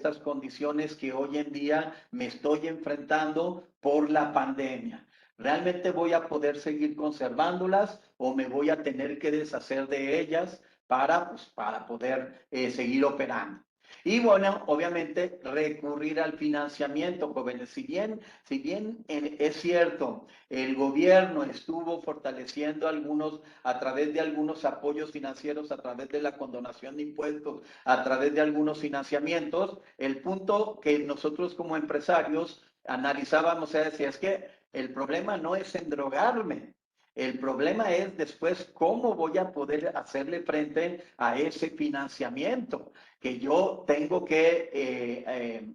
estas condiciones que hoy en día me estoy enfrentando por la pandemia. ¿Realmente voy a poder seguir conservándolas o me voy a tener que deshacer de ellas para poder seguir operando? Y bueno, obviamente recurrir al financiamiento, jóvenes. Si bien es cierto, el gobierno estuvo fortaleciendo a través de algunos apoyos financieros, a través de la condonación de impuestos, a través de algunos financiamientos, el punto que nosotros como empresarios analizábamos era decir, es que el problema no es endrogarme, el problema es después cómo voy a poder hacerle frente a ese financiamiento que yo tengo que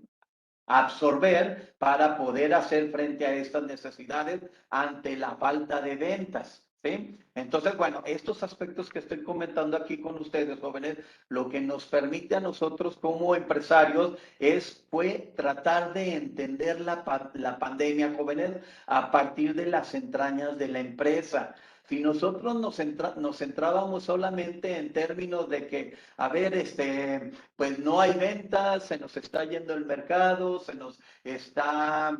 absorber para poder hacer frente a estas necesidades ante la falta de ventas. ¿Sí? Entonces, bueno, estos aspectos que estoy comentando aquí con ustedes, jóvenes, lo que nos permite a nosotros como empresarios fue tratar de entender la pandemia, jóvenes, a partir de las entrañas de la empresa. Si nosotros nos centrábamos solamente en términos de que, a ver, pues no hay ventas, se nos está yendo el mercado, se nos está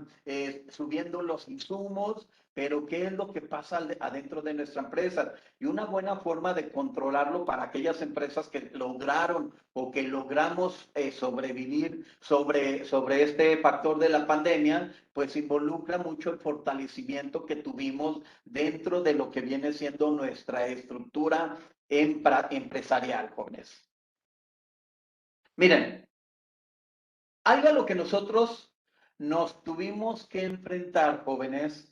subiendo los insumos, pero ¿qué es lo que pasa adentro de nuestra empresa? Y una buena forma de controlarlo para aquellas empresas que lograron o que logramos sobrevivir sobre este factor de la pandemia, pues involucra mucho el fortalecimiento que tuvimos dentro de lo que viene siendo nuestra estructura empresarial, jóvenes. Miren, algo a lo que nosotros nos tuvimos que enfrentar, jóvenes,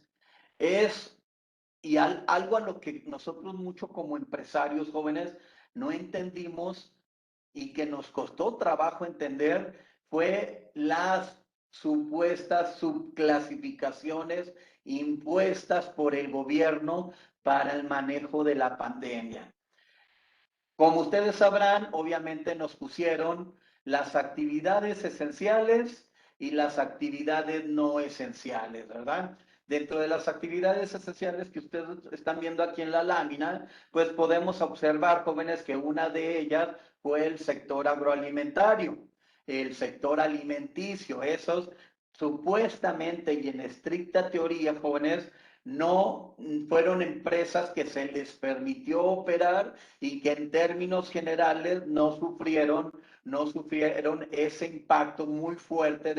algo a lo que nosotros mucho como empresarios jóvenes no entendimos y que nos costó trabajo entender, fue las supuestas subclasificaciones impuestas por el gobierno para el manejo de la pandemia. Como ustedes sabrán, obviamente nos pusieron las actividades esenciales y las actividades no esenciales, ¿verdad? Dentro de las actividades esenciales que ustedes están viendo aquí en la lámina, pues podemos observar, jóvenes, que una de ellas fue el sector agroalimentario, el sector alimenticio. Esos supuestamente y en estricta teoría, jóvenes, no fueron empresas que se les permitió operar y que en términos generales no sufrieron ese impacto muy fuerte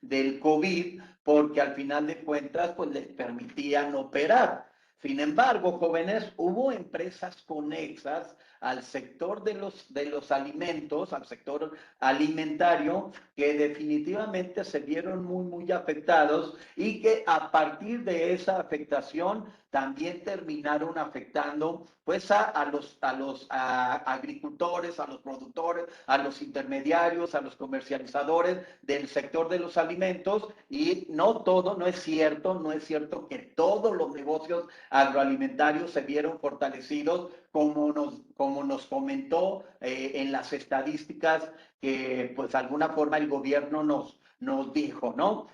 del COVID, porque al final de cuentas pues les permitían operar. Sin embargo, jóvenes, hubo empresas conexas al sector de los alimentos, al sector alimentario, que definitivamente se vieron muy afectados y que a partir de esa afectación también terminaron afectando pues a los agricultores, a los productores, a los intermediarios, a los comercializadores del sector de los alimentos. Y no es cierto que todos los negocios agroalimentarios se vieron fortalecidos como nos comentó en las estadísticas que pues de alguna forma el gobierno nos dijo, ¿no?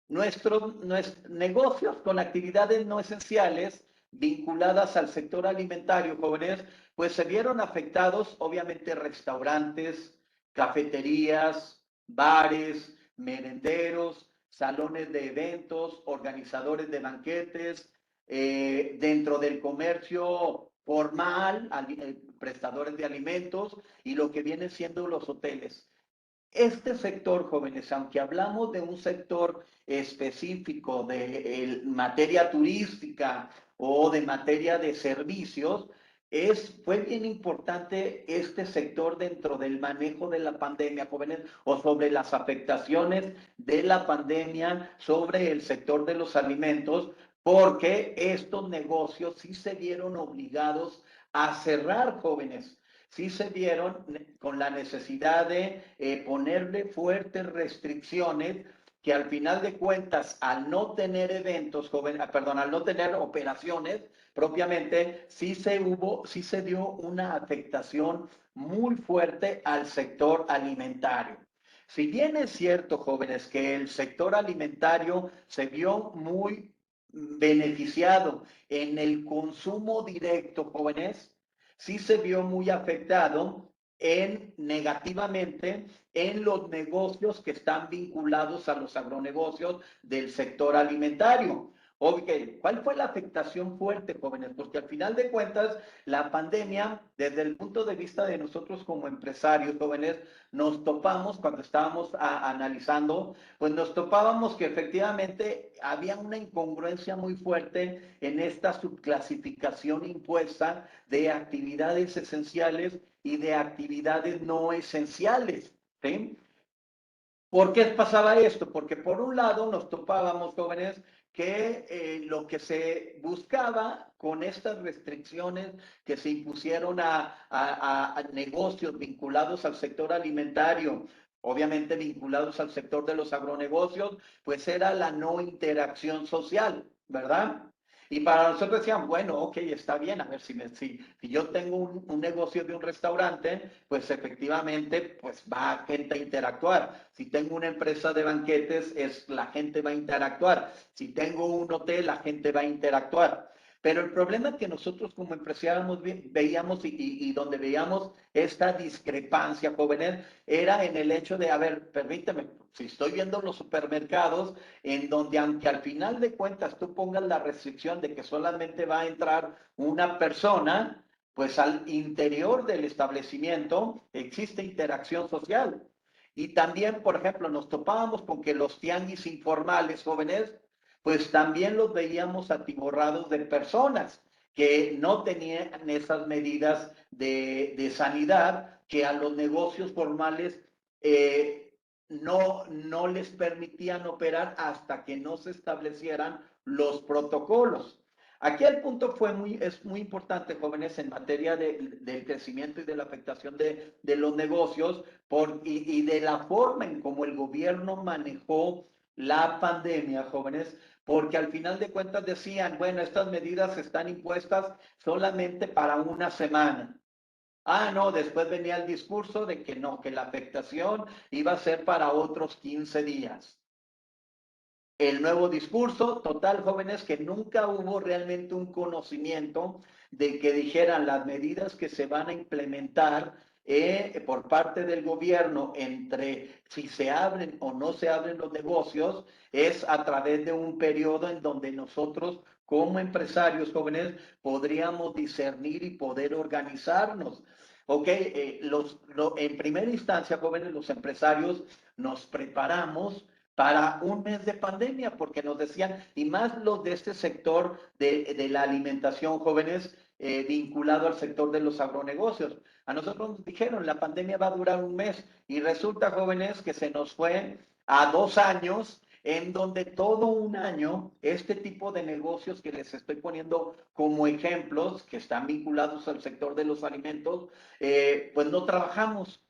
Nuestros negocios con actividades no esenciales vinculadas al sector alimentario, jóvenes, pues se vieron afectados, obviamente, restaurantes, cafeterías, bares, merenderos, salones de eventos, organizadores de banquetes, dentro del comercio formal, prestadores de alimentos y lo que vienen siendo los hoteles. Este sector, jóvenes, aunque hablamos de un sector específico de materia turística o de materia de servicios, fue bien importante este sector dentro del manejo de la pandemia, jóvenes, o sobre las afectaciones de la pandemia sobre el sector de los alimentos, porque estos negocios sí se vieron obligados a cerrar, jóvenes. Sí se vieron con la necesidad de ponerle fuertes restricciones que al final de cuentas, al no tener eventos, al no tener operaciones propiamente, sí se dio una afectación muy fuerte al sector alimentario. Si bien es cierto, jóvenes, que el sector alimentario se vio muy beneficiado en el consumo directo, jóvenes, sí se vio muy afectado negativamente en los negocios que están vinculados a los agronegocios del sector alimentario. Ok, ¿cuál fue la afectación fuerte, jóvenes? Porque al final de cuentas, la pandemia, desde el punto de vista de nosotros como empresarios, jóvenes, nos topamos cuando estábamos analizando, pues nos topábamos que efectivamente había una incongruencia muy fuerte en esta subclasificación impuesta de actividades esenciales y de actividades no esenciales, ¿sí? ¿Por qué pasaba esto? Porque por un lado nos topábamos, jóvenes, que lo que se buscaba con estas restricciones que se impusieron a negocios vinculados al sector alimentario, obviamente vinculados al sector de los agronegocios, pues era la no interacción social, ¿verdad? Y para nosotros decían, bueno, ok, está bien, a ver, si yo tengo un negocio de un restaurante, pues efectivamente, pues va gente a interactuar. Si tengo una empresa de banquetes, la gente va a interactuar. Si tengo un hotel, la gente va a interactuar. Pero el problema que nosotros como empresarios veíamos y donde veíamos esta discrepancia, jóvenes, era en el hecho de, a ver, permíteme, si estoy viendo los supermercados, en donde aunque al final de cuentas tú pongas la restricción de que solamente va a entrar una persona, pues al interior del establecimiento existe interacción social. Y también, por ejemplo, nos topábamos con que los tianguis informales, jóvenes, pues también los veíamos atiborrados de personas que no tenían esas medidas de sanidad que a los negocios formales no les permitían operar hasta que no se establecieran los protocolos. Aquí el punto es muy importante, jóvenes, en materia del crecimiento y de la afectación de los negocios y de la forma en cómo el gobierno manejó la pandemia, jóvenes, porque al final de cuentas decían, bueno, estas medidas están impuestas solamente para una semana. Ah, no, después venía el discurso de que no, que la afectación iba a ser para otros 15 días. El nuevo discurso, total, jóvenes, que nunca hubo realmente un conocimiento de que dijeran las medidas que se van a implementar por parte del gobierno entre si se abren o no se abren los negocios, es a través de un periodo en donde nosotros como empresarios jóvenes podríamos discernir y poder organizarnos. Ok, en primera instancia, jóvenes, los empresarios nos preparamos para un mes de pandemia, porque nos decían, y más los de este sector de la alimentación, jóvenes, vinculado al sector de los agronegocios. A nosotros nos dijeron, la pandemia va a durar un mes, y resulta, jóvenes, que se nos fue a 2 años, en donde todo un año, este tipo de negocios que les estoy poniendo como ejemplos, que están vinculados al sector de los alimentos, pues no trabajamos,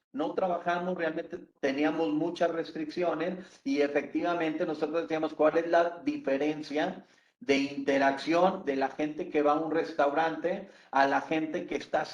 realmente teníamos muchas restricciones y efectivamente nosotros decíamos cuál es la diferencia de interacción de la gente que va a un restaurante a la gente que está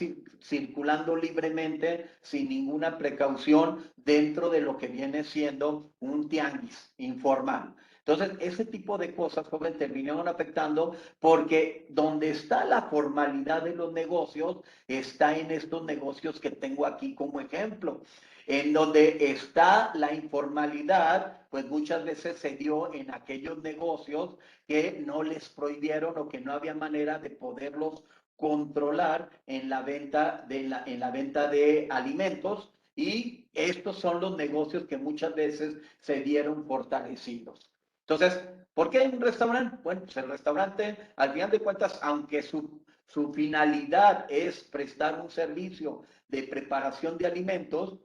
circulando libremente sin ninguna precaución dentro de lo que viene siendo un tianguis informal. Entonces, ese tipo de cosas, joven, terminaron afectando porque donde está la formalidad de los negocios está en estos negocios que tengo aquí como ejemplo. En donde está la informalidad, pues muchas veces se dio en aquellos negocios que no les prohibieron o que no había manera de poderlos controlar en la venta de alimentos, y estos son los negocios que muchas veces se vieron fortalecidos. Entonces, ¿por qué un restaurante? Bueno, pues el restaurante, al final de cuentas, aunque su finalidad es prestar un servicio de preparación de alimentos,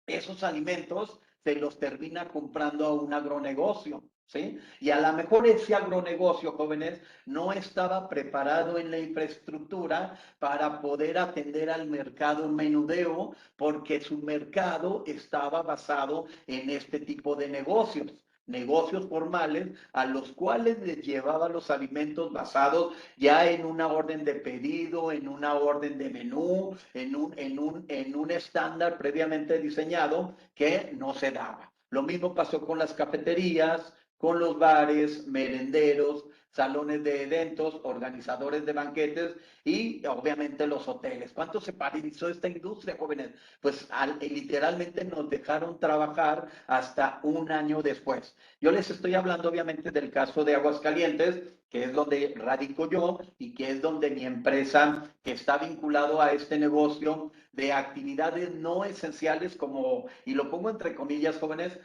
esos alimentos se los termina comprando a un agronegocio, ¿sí? Y a lo mejor ese agronegocio, jóvenes, no estaba preparado en la infraestructura para poder atender al mercado menudeo, porque su mercado estaba basado en este tipo de negocios formales a los cuales les llevaba los alimentos basados ya en una orden de pedido, en una orden de menú, en un estándar previamente diseñado que no se daba. Lo mismo pasó con las cafeterías, con los bares, merenderos, salones de eventos, organizadores de banquetes y obviamente los hoteles. ¿Cuánto se paralizó esta industria, jóvenes? Pues literalmente nos dejaron trabajar hasta un año después. Yo les estoy hablando obviamente del caso de Aguascalientes, que es donde radico yo y que es donde mi empresa, que está vinculado a este negocio de actividades no esenciales como, y lo pongo entre comillas, jóvenes,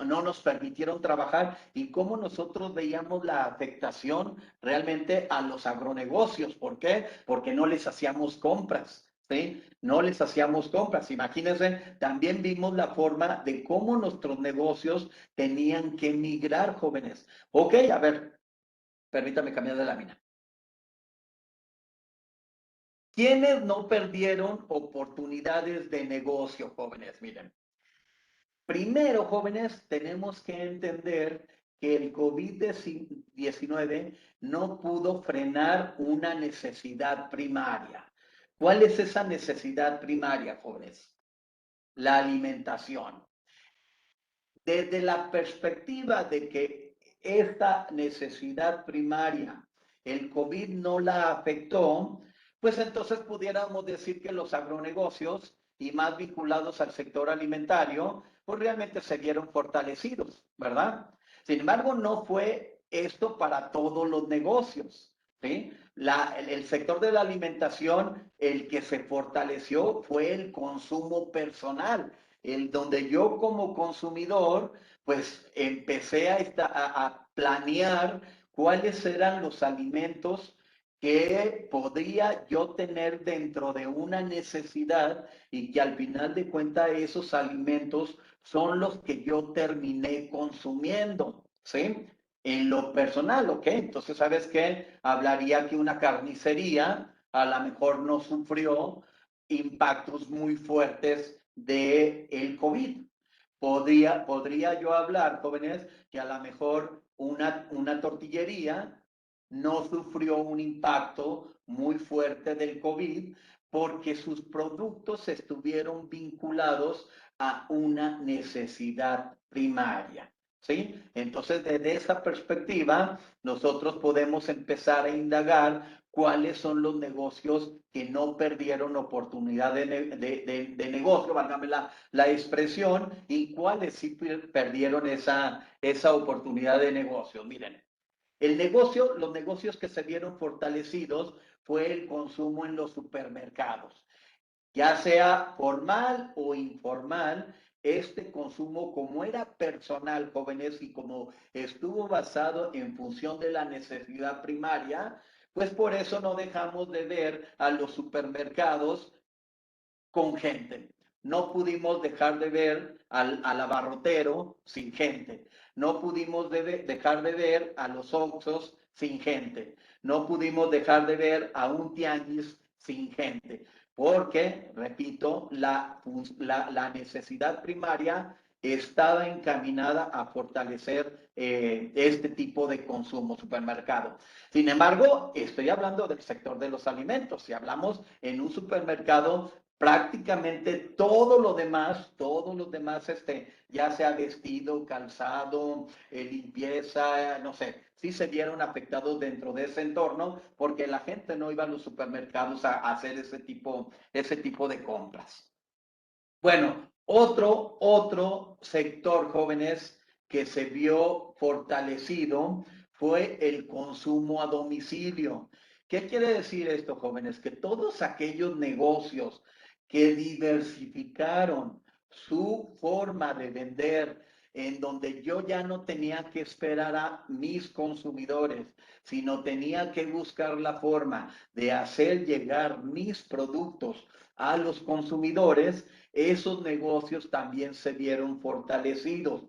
no nos permitieron trabajar y cómo nosotros veíamos la afectación realmente a los agronegocios. ¿Por qué? Porque no les hacíamos compras. ¿Sí? No les hacíamos compras. Imagínense, también vimos la forma de cómo nuestros negocios tenían que migrar, jóvenes. Ok, a ver, permítame cambiar de lámina. ¿Quiénes no perdieron oportunidades de negocio, jóvenes? Miren, primero, jóvenes, tenemos que entender que el COVID-19 no pudo frenar una necesidad primaria. ¿Cuál es esa necesidad primaria, jóvenes? La alimentación. Desde la perspectiva de que esta necesidad primaria, el COVID no la afectó, pues entonces pudiéramos decir que los agronegocios y más vinculados al sector alimentario, pues realmente se vieron fortalecidos, ¿verdad? Sin embargo, no fue esto para todos los negocios, ¿sí? El sector de la alimentación, el que se fortaleció fue el consumo personal, el donde yo como consumidor, pues empecé a planear cuáles eran los alimentos que podría yo tener dentro de una necesidad y que al final de cuentas esos alimentos son los que yo terminé consumiendo, ¿sí? En lo personal, ¿ok? Entonces, ¿sabes qué? Hablaría que una carnicería a lo mejor no sufrió impactos muy fuertes del COVID. Podría yo hablar, jóvenes, que a lo mejor una tortillería no sufrió un impacto muy fuerte del COVID porque sus productos estuvieron vinculados a una necesidad primaria. ¿Sí? Entonces, desde esa perspectiva, nosotros podemos empezar a indagar cuáles son los negocios que no perdieron oportunidad de negocio, válgame la expresión, y cuáles sí perdieron esa oportunidad de negocio. Miren, los negocios que se vieron fortalecidos fue el consumo en los supermercados, ya sea formal o informal. Este consumo, como era personal, jóvenes, y como estuvo basado en función de la necesidad primaria, pues por eso no dejamos de ver a los supermercados con gente. No pudimos dejar de ver al abarrotero sin gente. No pudimos dejar de ver a los Oxxos sin gente. No pudimos dejar de ver a un tianguis sin gente. Porque, repito, la necesidad primaria estaba encaminada a fortalecer este tipo de consumo supermercado. Sin embargo, estoy hablando del sector de los alimentos. Si hablamos en un supermercado, prácticamente todos los demás, ya sea vestido, calzado, limpieza, no sé, sí se vieron afectados dentro de ese entorno porque la gente no iba a los supermercados a hacer ese tipo de compras. Bueno, otro sector, jóvenes, que se vio fortalecido fue el consumo a domicilio. ¿Qué quiere decir esto, jóvenes? Que todos aquellos negocios que diversificaron su forma de vender, en donde yo ya no tenía que esperar a mis consumidores, sino tenía que buscar la forma de hacer llegar mis productos a los consumidores, esos negocios también se vieron fortalecidos.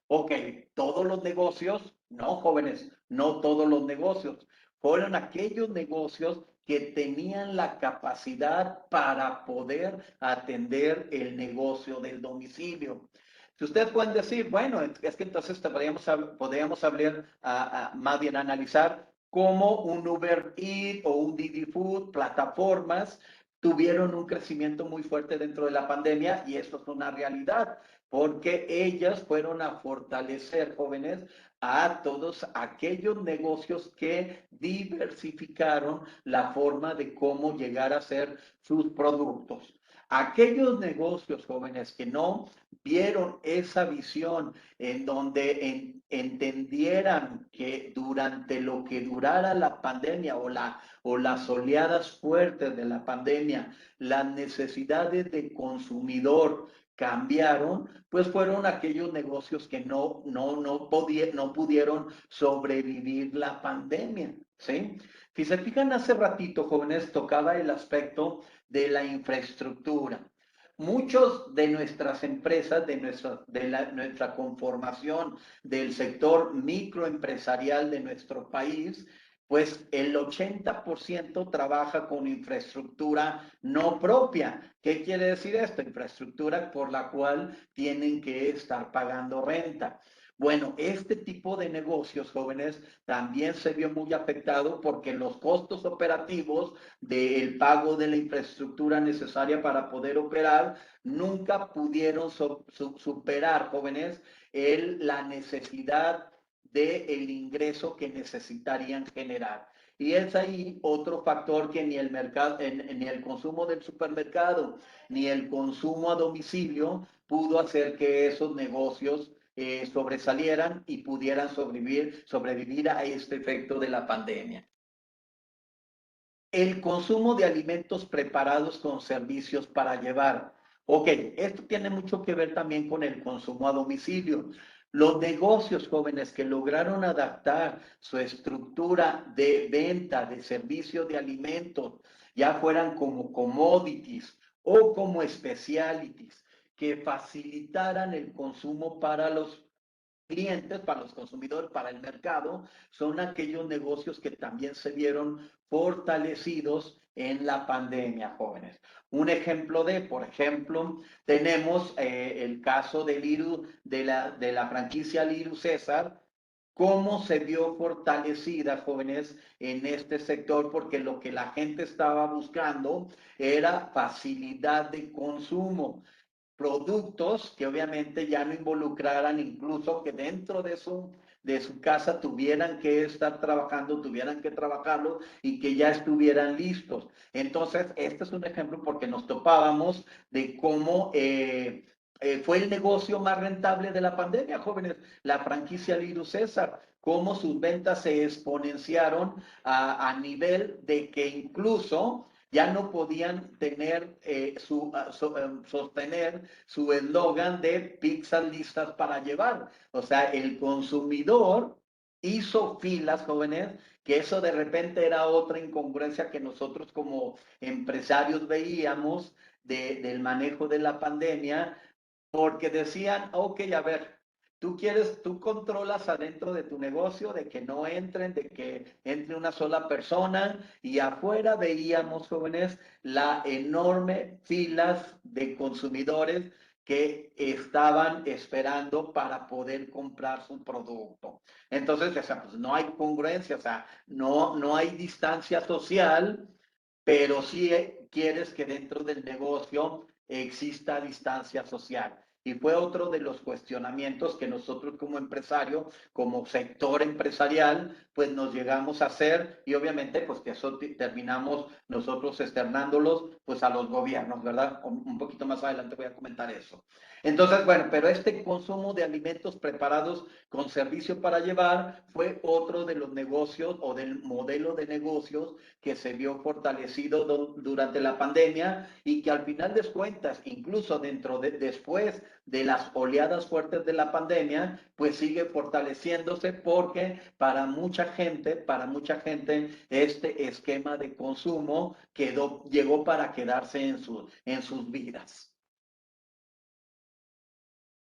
Ok, todos los negocios, no, jóvenes, no todos los negocios, fueron aquellos negocios que tenían la capacidad para poder atender el negocio del domicilio. Si ustedes pueden decir, bueno, es que entonces podríamos hablar, más bien analizar cómo un Uber Eats o un Didi Food, plataformas, tuvieron un crecimiento muy fuerte dentro de la pandemia y esto es una realidad, porque ellas fueron a fortalecer, jóvenes, a todos aquellos negocios que diversificaron la forma de cómo llegar a hacer sus productos. Aquellos negocios jóvenes que no vieron esa visión en donde entendieran que durante lo que durara la pandemia o las oleadas fuertes de la pandemia, las necesidades del consumidor cambiaron, pues fueron aquellos negocios que no pudieron sobrevivir la pandemia, ¿sí? Si se fijan, hace ratito, jóvenes, tocaba el aspecto de la infraestructura. Muchos de nuestras empresas, nuestra conformación del sector microempresarial de nuestro país, pues el 80% trabaja con infraestructura no propia. ¿Qué quiere decir esto? Infraestructura por la cual tienen que estar pagando renta. Bueno, este tipo de negocios, jóvenes, también se vio muy afectado porque los costos operativos del pago de la infraestructura necesaria para poder operar nunca pudieron superar, jóvenes, la necesidad del ingreso que necesitarían generar. Y es ahí otro factor que ni el mercado, ni el consumo del supermercado, ni el consumo a domicilio pudo hacer que esos negocios sobresalieran y pudieran sobrevivir a este efecto de la pandemia. El consumo de alimentos preparados con servicios para llevar. Ok, esto tiene mucho que ver también con el consumo a domicilio. Los negocios jóvenes que lograron adaptar su estructura de venta de servicios de alimentos, ya fueran como commodities o como specialties, que facilitaran el consumo para los clientes, para los consumidores, para el mercado, son aquellos negocios que también se vieron fortalecidos en la pandemia, jóvenes. Un ejemplo por ejemplo, tenemos el caso de la franquicia Liru César, cómo se vio fortalecida, jóvenes, en este sector, porque lo que la gente estaba buscando era facilidad de consumo, productos que obviamente ya no involucraran, incluso que dentro de su casa tuvieran que estar trabajando, tuvieran que trabajarlo y que ya estuvieran listos. Entonces, este es un ejemplo porque nos topábamos de cómo fue el negocio más rentable de la pandemia, jóvenes, la franquicia Liru César, cómo sus ventas se exponenciaron a nivel de que incluso ya no podían tener sostener su eslogan de pizzas listas para llevar. O sea, el consumidor hizo filas, jóvenes, que eso de repente era otra incongruencia que nosotros como empresarios veíamos del manejo de la pandemia, porque decían, ok, a ver, tú controlas adentro de tu negocio de que no entren, de que entre una sola persona, y afuera veíamos, jóvenes, la enorme filas de consumidores que estaban esperando para poder comprar su producto. Entonces, o sea, pues no hay congruencia, o sea, no hay distancia social, pero sí quieres que dentro del negocio exista distancia social. Y fue otro de los cuestionamientos que nosotros como empresario, como sector empresarial, pues nos llegamos a hacer, y obviamente pues que eso terminamos nosotros externándolos pues a los gobiernos, ¿verdad? Un poquito más adelante voy a comentar eso. Entonces, bueno, pero este consumo de alimentos preparados con servicio para llevar fue otro de los negocios o del modelo de negocios que se vio fortalecido durante la pandemia y que al final de cuentas, incluso después de las oleadas fuertes de la pandemia, pues sigue fortaleciéndose porque para mucha gente, este esquema de consumo llegó para quedarse en sus vidas.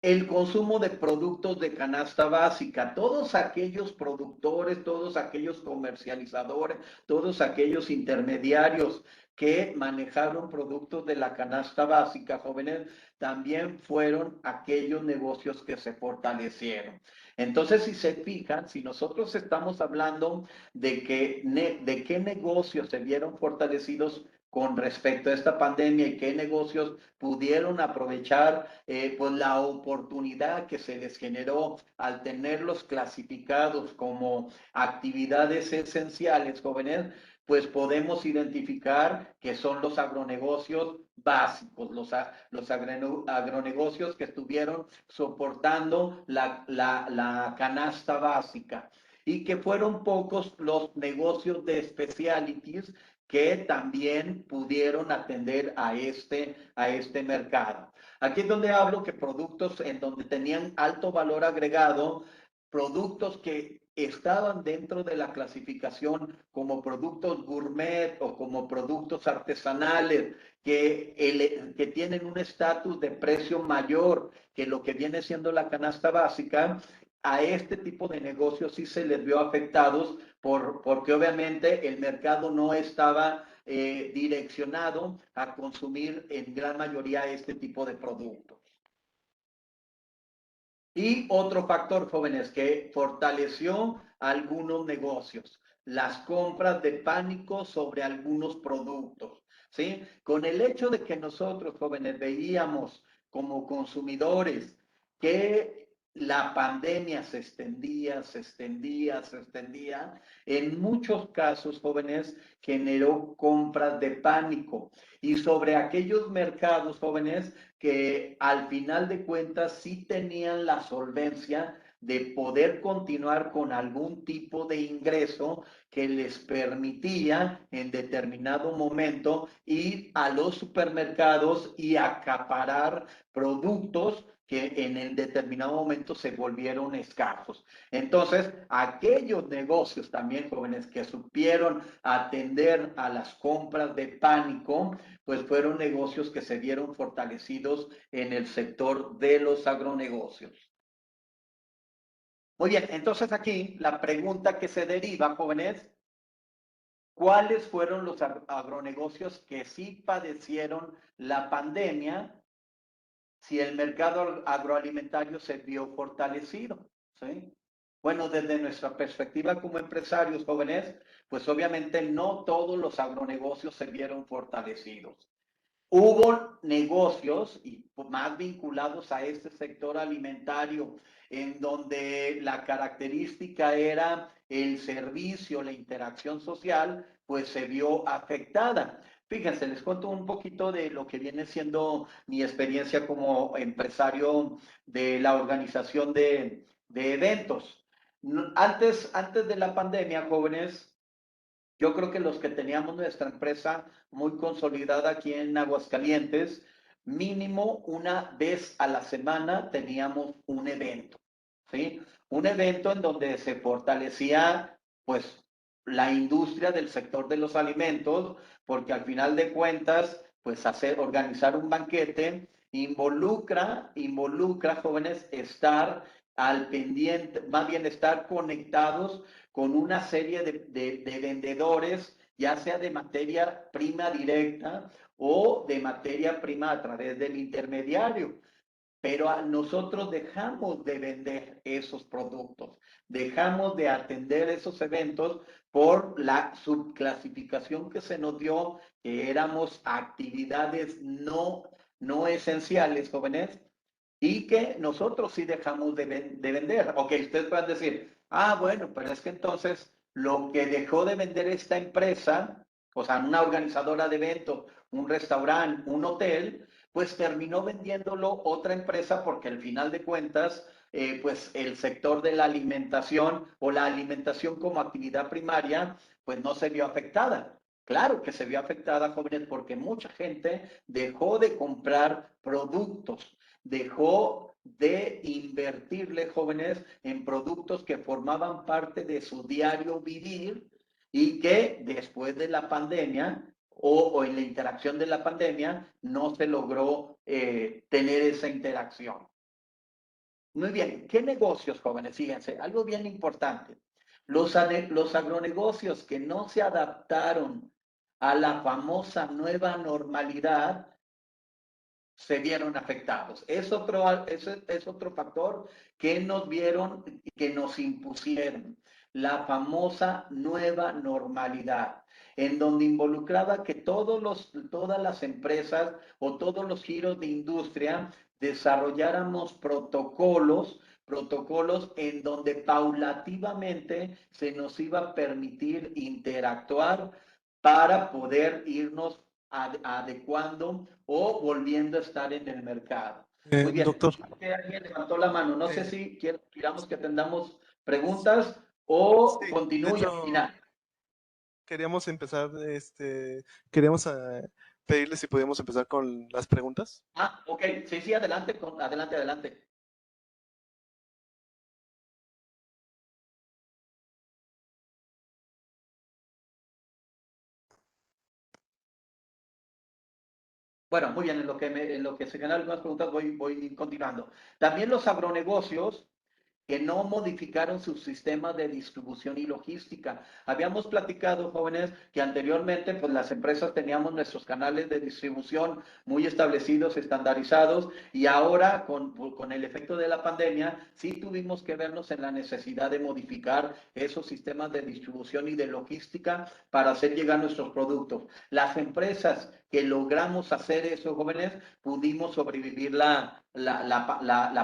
El consumo de productos de canasta básica, todos aquellos productores, todos aquellos comercializadores, todos aquellos intermediarios que manejaron productos de la canasta básica, jóvenes, también fueron aquellos negocios que se fortalecieron. Entonces, si se fijan, si nosotros estamos hablando de qué negocios se vieron fortalecidos, con respecto a esta pandemia y qué negocios pudieron aprovechar pues la oportunidad que se les generó al tenerlos clasificados como actividades esenciales, jóvenes, pues podemos identificar que son los agronegocios básicos, los agronegocios que estuvieron soportando la canasta básica y que fueron pocos los negocios de specialties que también pudieron atender a este mercado. Aquí es donde hablo que productos en donde tenían alto valor agregado, productos que estaban dentro de la clasificación como productos gourmet o como productos artesanales, que tienen un estatus de precio mayor que lo que viene siendo la canasta básica, a este tipo de negocios sí se les vio afectados porque obviamente el mercado no estaba direccionado a consumir en gran mayoría este tipo de productos. Y otro factor, jóvenes, que fortaleció algunos negocios, las compras de pánico sobre algunos productos, ¿sí? Con el hecho de que nosotros, jóvenes, veíamos como consumidores que la pandemia se extendía, en muchos casos, jóvenes, generó compras de pánico. Y sobre aquellos mercados, jóvenes, que al final de cuentas sí tenían la solvencia de poder continuar con algún tipo de ingreso que les permitía en determinado momento ir a los supermercados y acaparar productos que en el determinado momento se volvieron escasos. Entonces, aquellos negocios también, jóvenes, que supieron atender a las compras de pánico, pues fueron negocios que se vieron fortalecidos en el sector de los agronegocios. Muy bien, entonces aquí la pregunta que se deriva, jóvenes, ¿cuáles fueron los agronegocios que sí padecieron la pandemia si el mercado agroalimentario se vio fortalecido? ¿Sí? Bueno, desde nuestra perspectiva como empresarios jóvenes, pues obviamente no todos los agronegocios se vieron fortalecidos. Hubo negocios y más vinculados a este sector alimentario, en donde la característica era el servicio, la interacción social, pues se vio afectada. Fíjense, les cuento un poquito de lo que viene siendo mi experiencia como empresario de la organización de eventos. Antes de la pandemia, jóvenes, yo creo que los que teníamos nuestra empresa muy consolidada aquí en Aguascalientes, mínimo una vez a la semana teníamos un evento, ¿sí? Un evento en donde se fortalecía, pues, la industria del sector de los alimentos, porque al final de cuentas, pues, organizar un banquete involucra, jóvenes, estar al pendiente, más bien estar conectados con una serie de vendedores, ya sea de materia prima directa o de materia prima a través del intermediario. Pero nosotros dejamos de vender esos productos, dejamos de atender esos eventos por la subclasificación que se nos dio, que éramos actividades no esenciales, jóvenes, y que nosotros sí dejamos de vender. Ok, ustedes pueden decir, bueno, pero es que entonces lo que dejó de vender esta empresa, o sea, una organizadora de eventos, un restaurante, un hotel, pues terminó vendiéndolo otra empresa porque al final de cuentas, pues el sector de la alimentación o la alimentación como actividad primaria, pues no se vio afectada. Claro que se vio afectada, jóvenes, porque mucha gente dejó de comprar productos, dejó de invertirle, jóvenes, en productos que formaban parte de su diario vivir y que después de la pandemia o en la interacción de la pandemia no se logró tener esa interacción. Muy bien, ¿qué negocios, jóvenes? Fíjense, algo bien importante. Los agronegocios que no se adaptaron a la famosa nueva normalidad se vieron afectados. Es otro factor que nos vieron, que nos impusieron, la famosa nueva normalidad. en donde involucraba que todas las empresas o todos los giros de industria desarrolláramos protocolos en donde paulativamente se nos iba a permitir interactuar para poder irnos adecuando o volviendo a estar en el mercado. Muy bien, Doctor. que alguien levantó la mano. No sé si queramos que atendamos preguntas o Sí, continúo y al final. Queríamos empezar, queríamos pedirle si podíamos empezar con las preguntas. Ah, ok, sí, adelante, adelante. Bueno, muy bien, en lo que se generan algunas preguntas voy continuando. También los agronegocios que no modificaron sus sistemas de distribución y logística. Habíamos platicado, jóvenes, que anteriormente pues las empresas teníamos nuestros canales de distribución muy establecidos, estandarizados, y ahora con el efecto de la pandemia sí tuvimos que vernos en la necesidad de modificar esos sistemas de distribución y de logística para hacer llegar nuestros productos. Las empresas que logramos hacer eso, jóvenes, pudimos sobrevivir la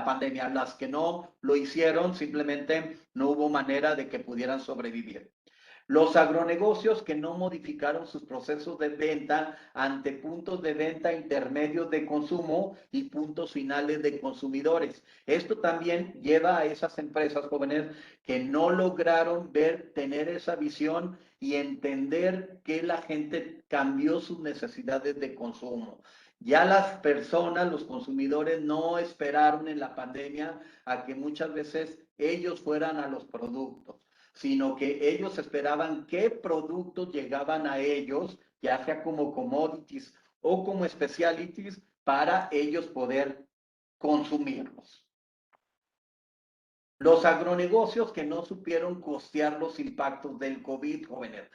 pandemia. Las que no lo hicieron, simplemente no hubo manera de que pudieran sobrevivir. Los agronegocios que no modificaron sus procesos de venta ante puntos de venta intermedios de consumo y puntos finales de consumidores. Esto también lleva a esas empresas jóvenes que no lograron tener esa visión y entender que la gente cambió sus necesidades de consumo. Ya las personas, los consumidores, no esperaron en la pandemia a que muchas veces ellos fueran a los productos, sino que ellos esperaban qué productos llegaban a ellos, ya sea como commodities o como specialties, para ellos poder consumirlos. Los agronegocios que no supieron costear los impactos del COVID, jóvenes.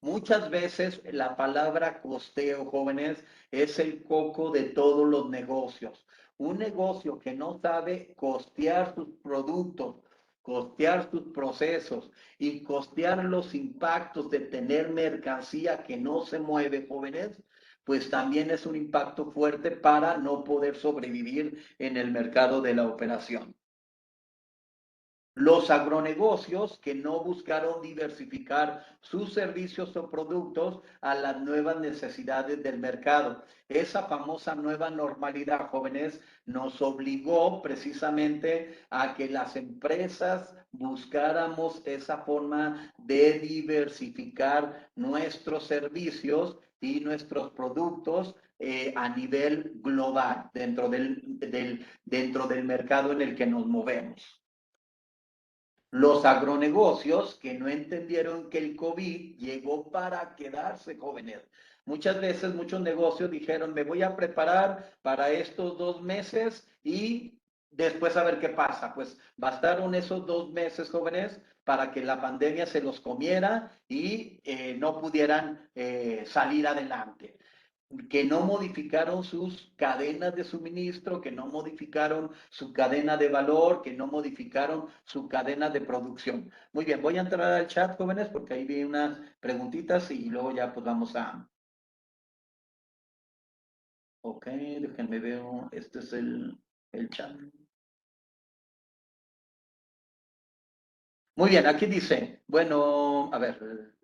Muchas veces la palabra costeo, jóvenes, es el coco de todos los negocios. Un negocio que no sabe costear sus productos, costear sus procesos y costear los impactos de tener mercancía que no se mueve, jóvenes, pues también es un impacto fuerte para no poder sobrevivir en el mercado de la operación. Los agronegocios que no buscaron diversificar sus servicios o productos a las nuevas necesidades del mercado. Esa famosa nueva normalidad, jóvenes, nos obligó precisamente a que las empresas buscáramos esa forma de diversificar nuestros servicios y nuestros productos a nivel global dentro del mercado en el que nos movemos. Los agronegocios que no entendieron que el COVID llegó para quedarse, jóvenes. Muchas veces muchos negocios dijeron, me voy a preparar para estos 2 meses y después a ver qué pasa. Pues bastaron esos 2 meses, jóvenes, para que la pandemia se los comiera y no pudieran salir adelante, que no modificaron sus cadenas de suministro, que no modificaron su cadena de valor, que no modificaron su cadena de producción. Muy bien, voy a entrar al chat, jóvenes, porque ahí vi unas preguntitas y luego ya pues vamos a... Ok, déjenme ver, este es el chat. Muy bien, aquí dice, bueno, a ver,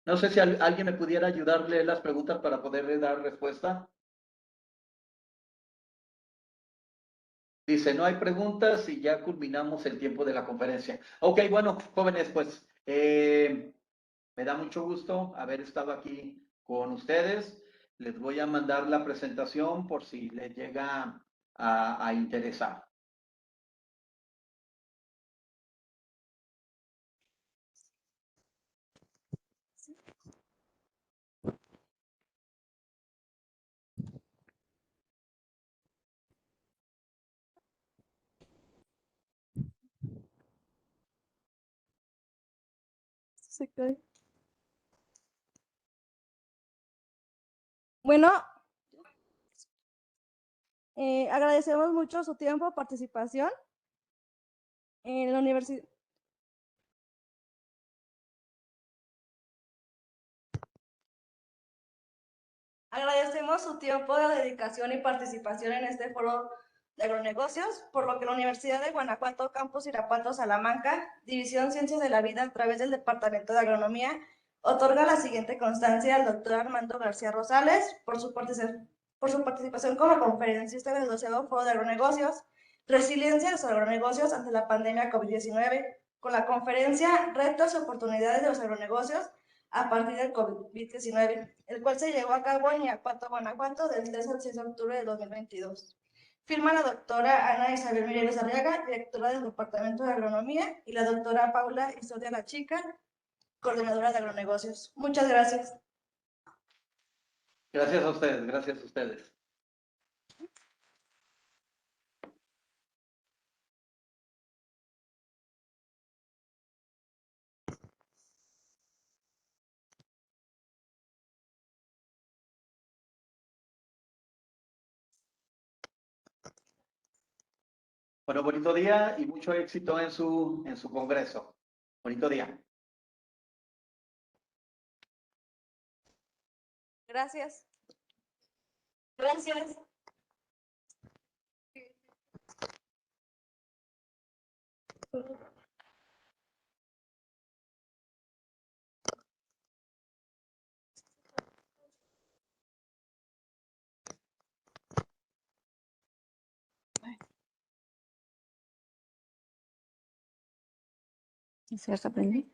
no sé si alguien me pudiera ayudarle las preguntas para poderle dar respuesta. Dice, no hay preguntas y ya culminamos el tiempo de la conferencia. Ok, bueno, jóvenes, pues me da mucho gusto haber estado aquí con ustedes. Les voy a mandar la presentación por si les llega a interesar. Bueno, agradecemos mucho su tiempo, participación en la universidad. Agradecemos su tiempo de dedicación y participación en este foro de agronegocios, por lo que la Universidad de Guanajuato, Campus Irapuato, Salamanca, División Ciencias de la Vida, a través del Departamento de Agronomía, otorga la siguiente constancia al doctor Armando García Rosales por su participación como conferencista del 12º Foro de Agronegocios, Resiliencia de los agronegocios ante la pandemia COVID-19, con la conferencia Retos y oportunidades de los agronegocios a partir del COVID-19, el cual se llevó a cabo en Irapuato, Guanajuato, del 3 al 6 de octubre de 2022. Firma la doctora Ana Isabel Mireles Arriaga, directora del Departamento de Agronomía, y la doctora Paula Isodia La Chica, coordinadora de agronegocios. Muchas gracias. Gracias a ustedes, gracias a ustedes. Bueno, bonito día y mucho éxito en su congreso. Bonito día. Gracias. Gracias. ¿Se las aprendí?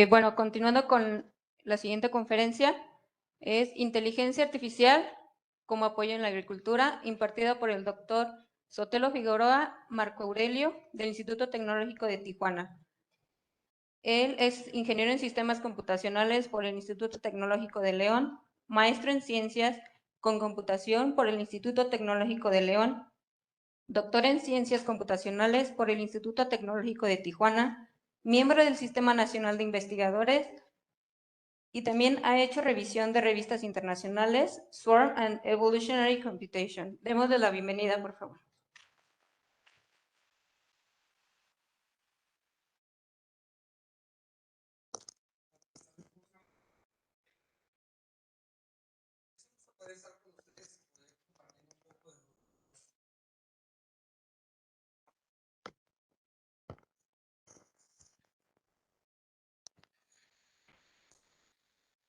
Bueno, continuando con la siguiente conferencia, es Inteligencia Artificial como apoyo en la agricultura, impartida por el doctor Sotelo Figueroa Marco Aurelio del Instituto Tecnológico de Tijuana. Él es ingeniero en sistemas computacionales por el Instituto Tecnológico de León, maestro en ciencias con computación por el Instituto Tecnológico de León, doctor en ciencias computacionales por el Instituto Tecnológico de Tijuana, miembro del Sistema Nacional de Investigadores y también ha hecho revisión de revistas internacionales, Swarm and Evolutionary Computation. Démosle la bienvenida, por favor.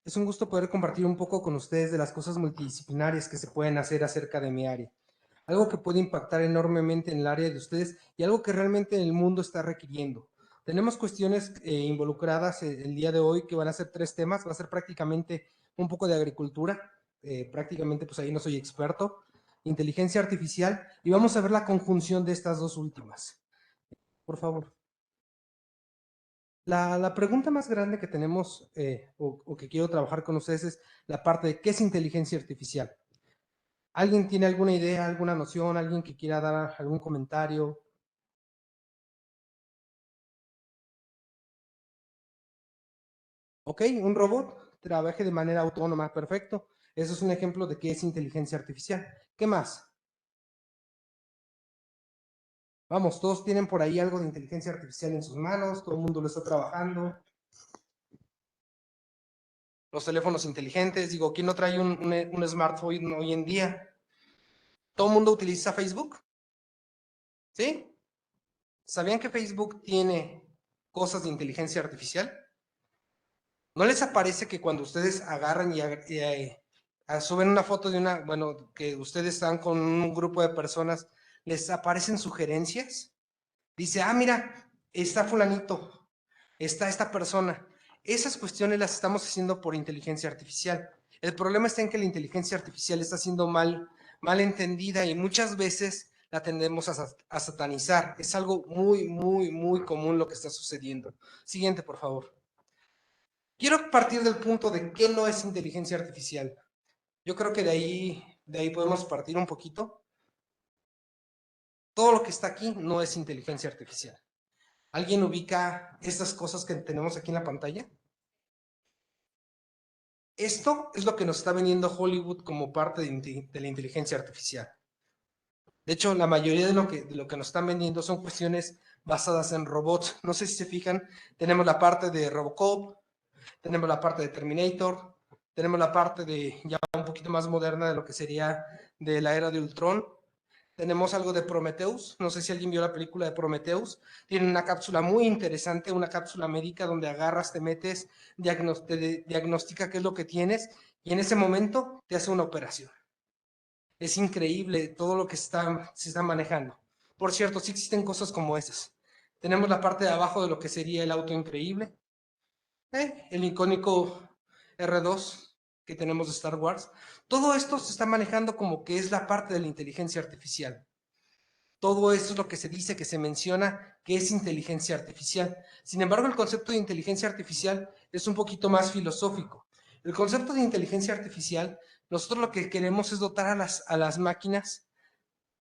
Es un gusto poder compartir un poco con ustedes de las cosas multidisciplinarias que se pueden hacer acerca de mi área. Algo que puede impactar enormemente en el área de ustedes y algo que realmente el mundo está requiriendo. Tenemos cuestiones involucradas el día de hoy que van a ser 3 temas. Va a ser prácticamente un poco de agricultura. Prácticamente pues ahí no soy experto. Inteligencia artificial y vamos a ver la conjunción de estas dos últimas. Por favor. La pregunta más grande que tenemos o que quiero trabajar con ustedes es la parte de qué es inteligencia artificial. ¿Alguien tiene alguna idea, alguna noción, alguien que quiera dar algún comentario? Ok, un robot trabaje de manera autónoma, perfecto. Eso es un ejemplo de qué es inteligencia artificial. ¿Qué más? Vamos, todos tienen por ahí algo de inteligencia artificial en sus manos, todo el mundo lo está trabajando. Los teléfonos inteligentes, digo, ¿quién no trae un smartphone hoy en día? ¿Todo el mundo utiliza Facebook? ¿Sí? ¿Sabían que Facebook tiene cosas de inteligencia artificial? ¿No les aparece que cuando ustedes agarran y suben una foto de bueno, que ustedes están con un grupo de personas, les aparecen sugerencias? Dice, mira, está fulanito, está esta persona. Esas cuestiones las estamos haciendo por inteligencia artificial. El problema está en que la inteligencia artificial está siendo mal entendida y muchas veces la tendemos a satanizar. Es algo muy, muy, muy común lo que está sucediendo. Siguiente, por favor. Quiero partir del punto de qué no es inteligencia artificial. Yo creo que de ahí podemos partir un poquito. Todo lo que está aquí no es inteligencia artificial. ¿Alguien ubica estas cosas que tenemos aquí en la pantalla? Esto es lo que nos está vendiendo Hollywood como parte de la inteligencia artificial. De hecho, la mayoría de lo que nos están vendiendo son cuestiones basadas en robots. No sé si se fijan, tenemos la parte de Robocop, tenemos la parte de Terminator, tenemos la parte de ya un poquito más moderna de lo que sería de la era de Ultron. Tenemos algo de Prometheus, no sé si alguien vio la película de Prometheus, tiene una cápsula muy interesante, una cápsula médica donde agarras, te metes, te diagnostica qué es lo que tienes y en ese momento te hace una operación. Es increíble todo lo que se está manejando. Por cierto, sí existen cosas como esas. Tenemos la parte de abajo de lo que sería el auto increíble, el icónico R2 que tenemos de Star Wars. Todo esto se está manejando como que es la parte de la inteligencia artificial. Todo esto es lo que se dice, que se menciona, que es inteligencia artificial. Sin embargo, el concepto de inteligencia artificial es un poquito más filosófico. El concepto de inteligencia artificial, nosotros lo que queremos es dotar a las máquinas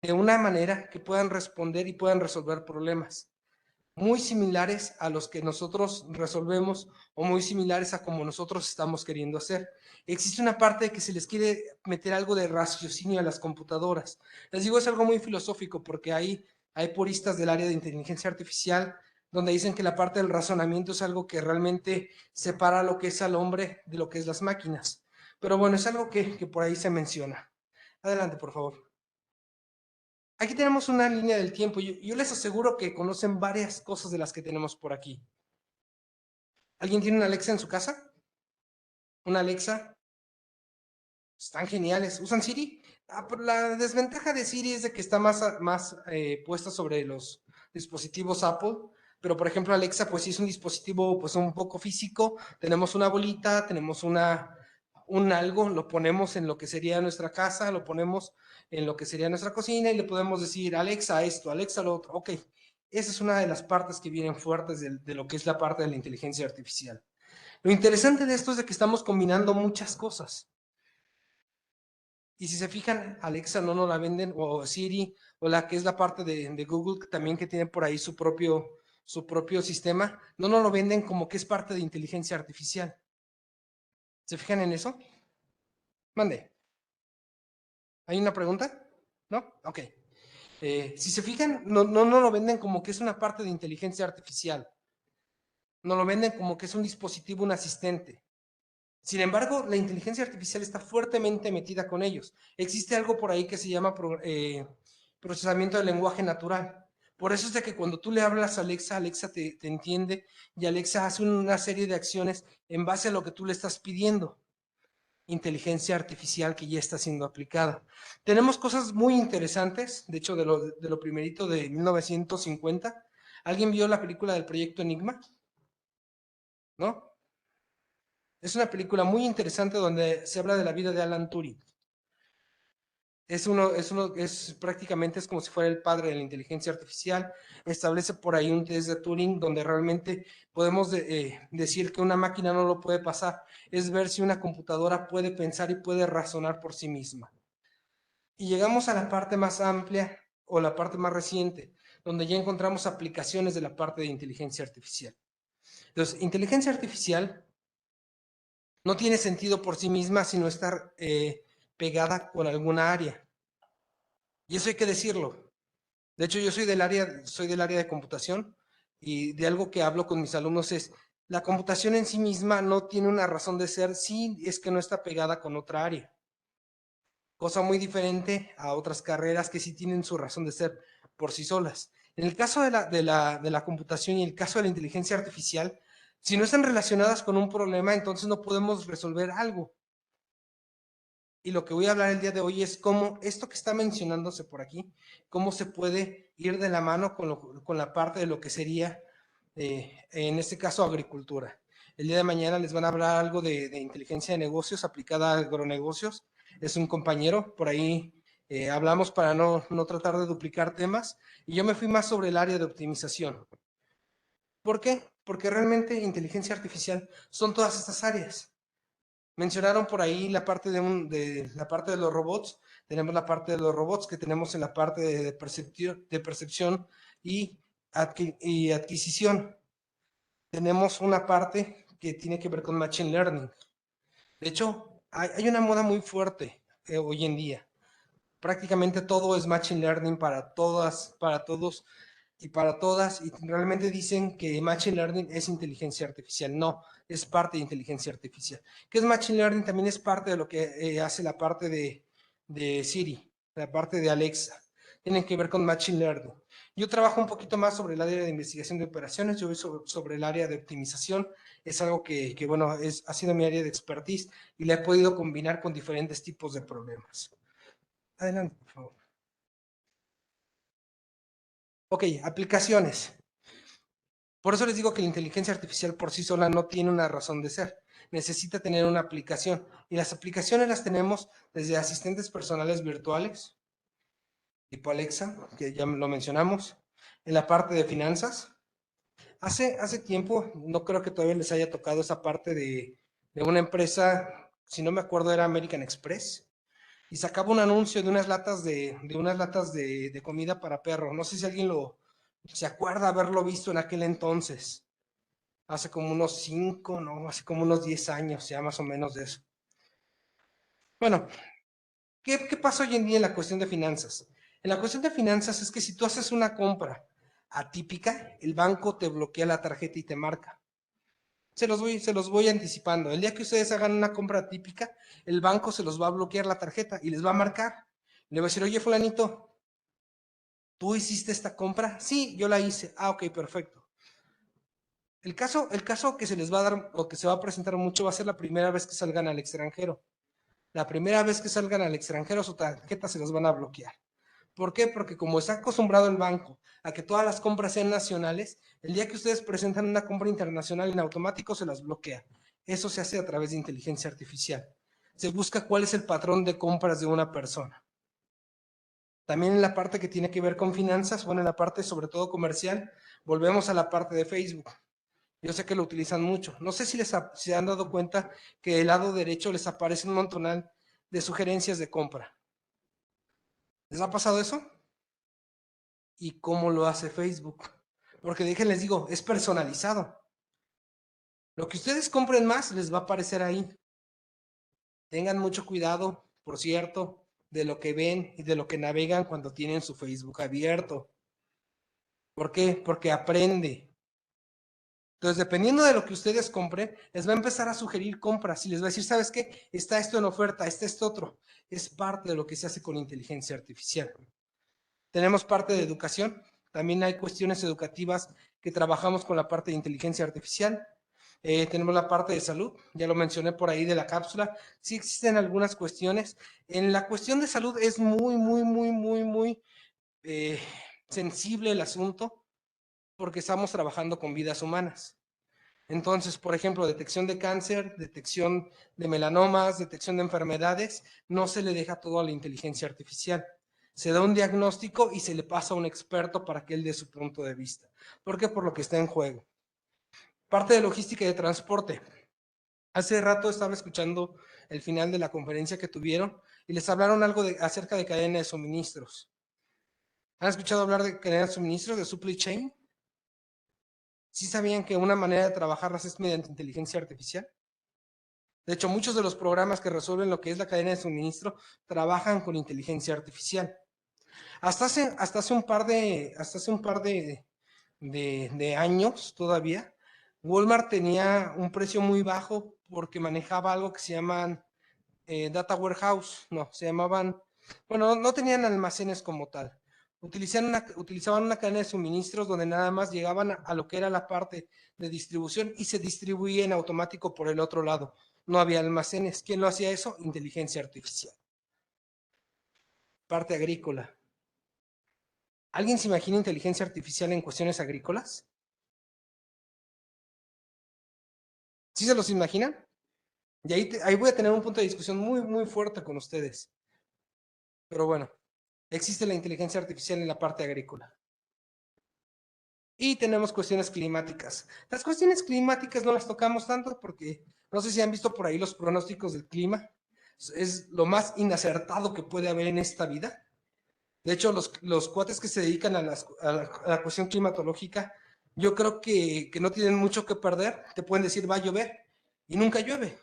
de una manera que puedan responder y puedan resolver problemas muy similares a los que nosotros resolvemos o muy similares a como nosotros estamos queriendo hacer. Existe una parte de que se les quiere meter algo de raciocinio a las computadoras. Les digo, es algo muy filosófico porque hay puristas del área de inteligencia artificial donde dicen que la parte del razonamiento es algo que realmente separa lo que es al hombre de lo que es las máquinas. Pero bueno, es algo que por ahí se menciona. Adelante, por favor. Aquí tenemos una línea del tiempo. Yo les aseguro que conocen varias cosas de las que tenemos por aquí. ¿Alguien tiene una Alexa en su casa? ¿Una Alexa? Están geniales. ¿Usan Siri? Pero la desventaja de Siri es de que está más puesta sobre los dispositivos Apple. Pero, por ejemplo, Alexa, pues sí es un dispositivo pues un poco físico. Tenemos una bolita, tenemos un algo, lo ponemos en lo que sería nuestra casa, lo ponemos en lo que sería nuestra cocina y le podemos decir, Alexa esto, Alexa lo otro. Ok, esa es una de las partes que vienen fuertes de lo que es la parte de la inteligencia artificial. Lo interesante de esto es de que estamos combinando muchas cosas. Y si se fijan, Alexa no nos la venden, o Siri, o la que es la parte de Google, también que tiene por ahí su propio sistema, no nos lo venden como que es parte de inteligencia artificial. ¿Se fijan en eso? Mande. ¿Hay una pregunta? ¿No? Ok. Si se fijan, no lo venden como que es una parte de inteligencia artificial. No lo venden como que es un dispositivo, un asistente. Sin embargo, la inteligencia artificial está fuertemente metida con ellos. Existe algo por ahí que se llama procesamiento del lenguaje natural. Por eso es de que cuando tú le hablas a Alexa, Alexa te entiende y Alexa hace una serie de acciones en base a lo que tú le estás pidiendo. Inteligencia artificial que ya está siendo aplicada. Tenemos cosas muy interesantes, de hecho, de lo primerito de 1950. ¿Alguien vio la película del Proyecto Enigma? ¿No? Es una película muy interesante donde se habla de la vida de Alan Turing. Es prácticamente es como si fuera el padre de la inteligencia artificial. Establece por ahí un test de Turing donde realmente podemos decir que una máquina no lo puede pasar. Es ver si una computadora puede pensar y puede razonar por sí misma. Y llegamos a la parte más amplia o la parte más reciente, donde ya encontramos aplicaciones de la parte de inteligencia artificial. Entonces, inteligencia artificial no tiene sentido por sí misma sino estar pegada con alguna área. Y eso hay que decirlo. De hecho, yo soy del área de computación y de algo que hablo con mis alumnos es, la computación en sí misma no tiene una razón de ser si es que no está pegada con otra área. Cosa muy diferente a otras carreras que sí tienen su razón de ser por sí solas. En el caso de la computación y el caso de la inteligencia artificial, si no están relacionadas con un problema, entonces no podemos resolver algo. Y lo que voy a hablar el día de hoy es cómo esto que está mencionándose por aquí, cómo se puede ir de la mano con la parte de lo que sería, en este caso, agricultura. El día de mañana les van a hablar algo de inteligencia de negocios aplicada a agronegocios. Es un compañero, por ahí hablamos para no tratar de duplicar temas. Y yo me fui más sobre el área de optimización. ¿Por qué? Porque realmente inteligencia artificial son todas estas áreas. Mencionaron por ahí la parte de la parte de los robots. Tenemos la parte de los robots que tenemos en la parte de percepción y adquisición. Tenemos una parte que tiene que ver con Machine Learning. De hecho, hay una moda muy fuerte hoy en día. Prácticamente todo es Machine Learning para todas, para todos y para todas. Y realmente dicen que Machine Learning es inteligencia artificial. No, es parte de inteligencia artificial. ¿Qué es Machine Learning? También es parte de lo que hace la parte de Siri, la parte de Alexa. Tienen que ver con Machine Learning. Yo trabajo un poquito más sobre el área de investigación de operaciones, yo voy sobre el área de optimización. Es algo que bueno, ha sido mi área de expertise y la he podido combinar con diferentes tipos de problemas. Adelante, por favor. Ok, aplicaciones. Por eso les digo que la inteligencia artificial por sí sola no tiene una razón de ser. Necesita tener una aplicación. Y las aplicaciones las tenemos desde asistentes personales virtuales, tipo Alexa, que ya lo mencionamos, en la parte de finanzas. Hace tiempo, no creo que todavía les haya tocado esa parte de una empresa, si no me acuerdo era American Express, y sacaba un anuncio de unas latas de comida para perro. No sé si alguien se acuerda haberlo visto en aquel entonces. Hace como unos 5, no, hace como unos 10 años, ya más o menos de eso. Bueno, ¿qué pasa hoy en día en la cuestión de finanzas? En la cuestión de finanzas es que si tú haces una compra atípica, el banco te bloquea la tarjeta y te marca. Se los voy anticipando. El día que ustedes hagan una compra atípica, el banco se los va a bloquear la tarjeta y les va a marcar. Le va a decir, oye, fulanito, ¿tú hiciste esta compra? Sí, yo la hice. Ah, ok, perfecto. El caso que se les va a dar o que se va a presentar mucho va a ser la primera vez que salgan al extranjero. La primera vez que salgan al extranjero, su tarjeta se las van a bloquear. ¿Por qué? Porque como está acostumbrado el banco a que todas las compras sean nacionales, el día que ustedes presentan una compra internacional, en automático se las bloquea. Eso se hace a través de inteligencia artificial. Se busca cuál es el patrón de compras de una persona. También en la parte que tiene que ver con finanzas, bueno, en la parte sobre todo comercial, volvemos a la parte de Facebook. Yo sé que lo utilizan mucho. No sé si se han dado cuenta que del lado derecho les aparece un montonal de sugerencias de compra. ¿Les ha pasado eso? ¿Y cómo lo hace Facebook? Porque les digo, es personalizado. Lo que ustedes compren más les va a aparecer ahí. Tengan mucho cuidado, por cierto, de lo que ven y de lo que navegan cuando tienen su Facebook abierto. ¿Por qué? Porque aprende. Entonces, dependiendo de lo que ustedes compren, les va a empezar a sugerir compras y les va a decir, ¿sabes qué? Está esto en oferta, está esto otro. Es parte de lo que se hace con inteligencia artificial. Tenemos parte de educación. También hay cuestiones educativas que trabajamos con la parte de inteligencia artificial. Tenemos la parte de salud, ya lo mencioné por ahí de la cápsula. Sí existen algunas cuestiones. En la cuestión de salud es muy sensible el asunto porque estamos trabajando con vidas humanas. Entonces, por ejemplo, detección de cáncer, detección de melanomas, detección de enfermedades, no se le deja todo a la inteligencia artificial. Se da un diagnóstico y se le pasa a un experto para que él dé su punto de vista. ¿Por qué? Por lo que está en juego. Parte de logística y de transporte. Hace rato estaba escuchando el final de la conferencia que tuvieron y les hablaron algo acerca de cadena de suministros. ¿Han escuchado hablar de cadena de suministros, de supply chain? ¿Sí sabían que una manera de trabajarlas es mediante inteligencia artificial? De hecho, muchos de los programas que resuelven lo que es la cadena de suministro trabajan con inteligencia artificial. Hasta hace un par de años todavía, Walmart tenía un precio muy bajo porque manejaba algo que se llaman data warehouse. No, se llamaban, bueno, no tenían almacenes como tal. Utilizaban una cadena de suministros donde nada más llegaban a lo que era la parte de distribución y se distribuía en automático por el otro lado. No había almacenes. ¿Quién lo hacía eso? Inteligencia artificial. Parte agrícola. ¿Alguien se imagina inteligencia artificial en cuestiones agrícolas? ¿Sí se los imaginan? Y ahí voy a tener un punto de discusión muy fuerte con ustedes. Pero bueno, existe la inteligencia artificial en la parte agrícola. Y tenemos cuestiones climáticas. Las cuestiones climáticas no las tocamos tanto porque no sé si han visto por ahí los pronósticos del clima. Es lo más inacertado que puede haber en esta vida. De hecho, los cuates que se dedican a la cuestión climatológica, yo creo que no tienen mucho que perder. Te pueden decir va a llover y nunca llueve.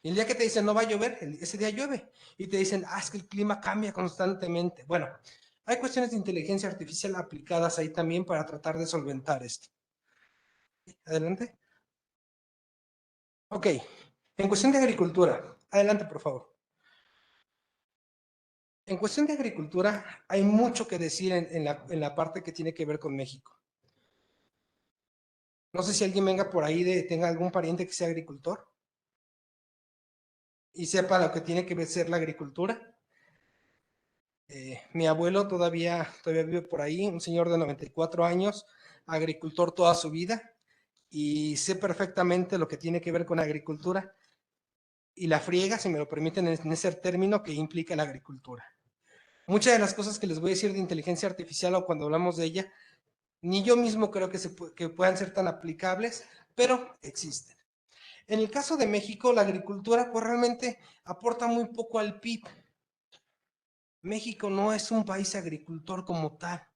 Y el día que te dicen no va a llover, ese día llueve. Y te dicen, es que el clima cambia constantemente. Bueno, hay cuestiones de inteligencia artificial aplicadas ahí también para tratar de solventar esto. Adelante. Ok, en cuestión de agricultura, adelante por favor. En cuestión de agricultura, hay mucho que decir en la parte que tiene que ver con México. No sé si alguien venga por ahí tenga algún pariente que sea agricultor y sepa lo que tiene que ser la agricultura. Mi abuelo todavía vive por ahí, un señor de 94 años, agricultor toda su vida, y sé perfectamente lo que tiene que ver con agricultura y la friega, si me lo permiten en ese término, que implica la agricultura. Muchas de las cosas que les voy a decir de inteligencia artificial o cuando hablamos de ella, ni yo mismo creo que puedan ser tan aplicables, pero existen. En el caso de México, la agricultura pues realmente aporta muy poco al PIB. México no es un país agricultor como tal.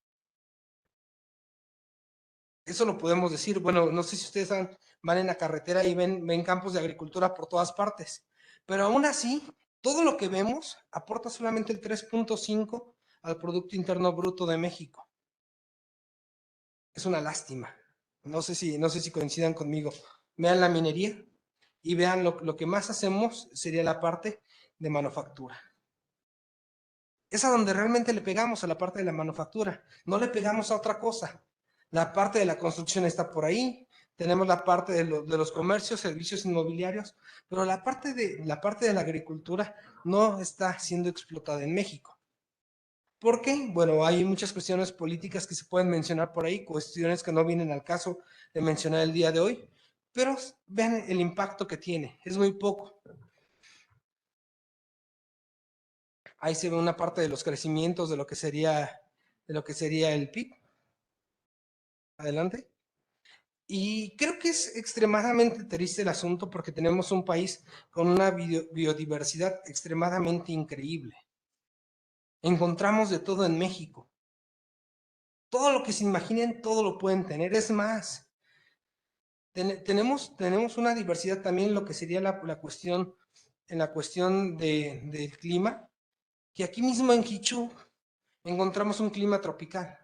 Eso lo podemos decir. Bueno, no sé si ustedes van en la carretera y ven campos de agricultura por todas partes, pero aún así, todo lo que vemos aporta solamente el 3.5 al Producto Interno Bruto de México. Es una lástima. No sé si coincidan conmigo. Vean la minería y vean lo que más hacemos sería la parte de manufactura. Es a donde realmente le pegamos, a la parte de la manufactura. No le pegamos a otra cosa. La parte de la construcción está por ahí. Tenemos la parte de los comercios, servicios inmobiliarios, pero la parte de la agricultura no está siendo explotada en México. ¿Por qué? Bueno, hay muchas cuestiones políticas que se pueden mencionar por ahí, cuestiones que no vienen al caso de mencionar el día de hoy, pero vean el impacto que tiene, es muy poco. Ahí se ve una parte de los crecimientos de lo que sería el PIB. Adelante. Y creo que es extremadamente triste el asunto porque tenemos un país con una biodiversidad extremadamente increíble. Encontramos de todo en México. Todo lo que se imaginen, todo lo pueden tener. Es más, tenemos una diversidad también en lo que sería la cuestión del clima, que aquí mismo en Quichú encontramos un clima tropical.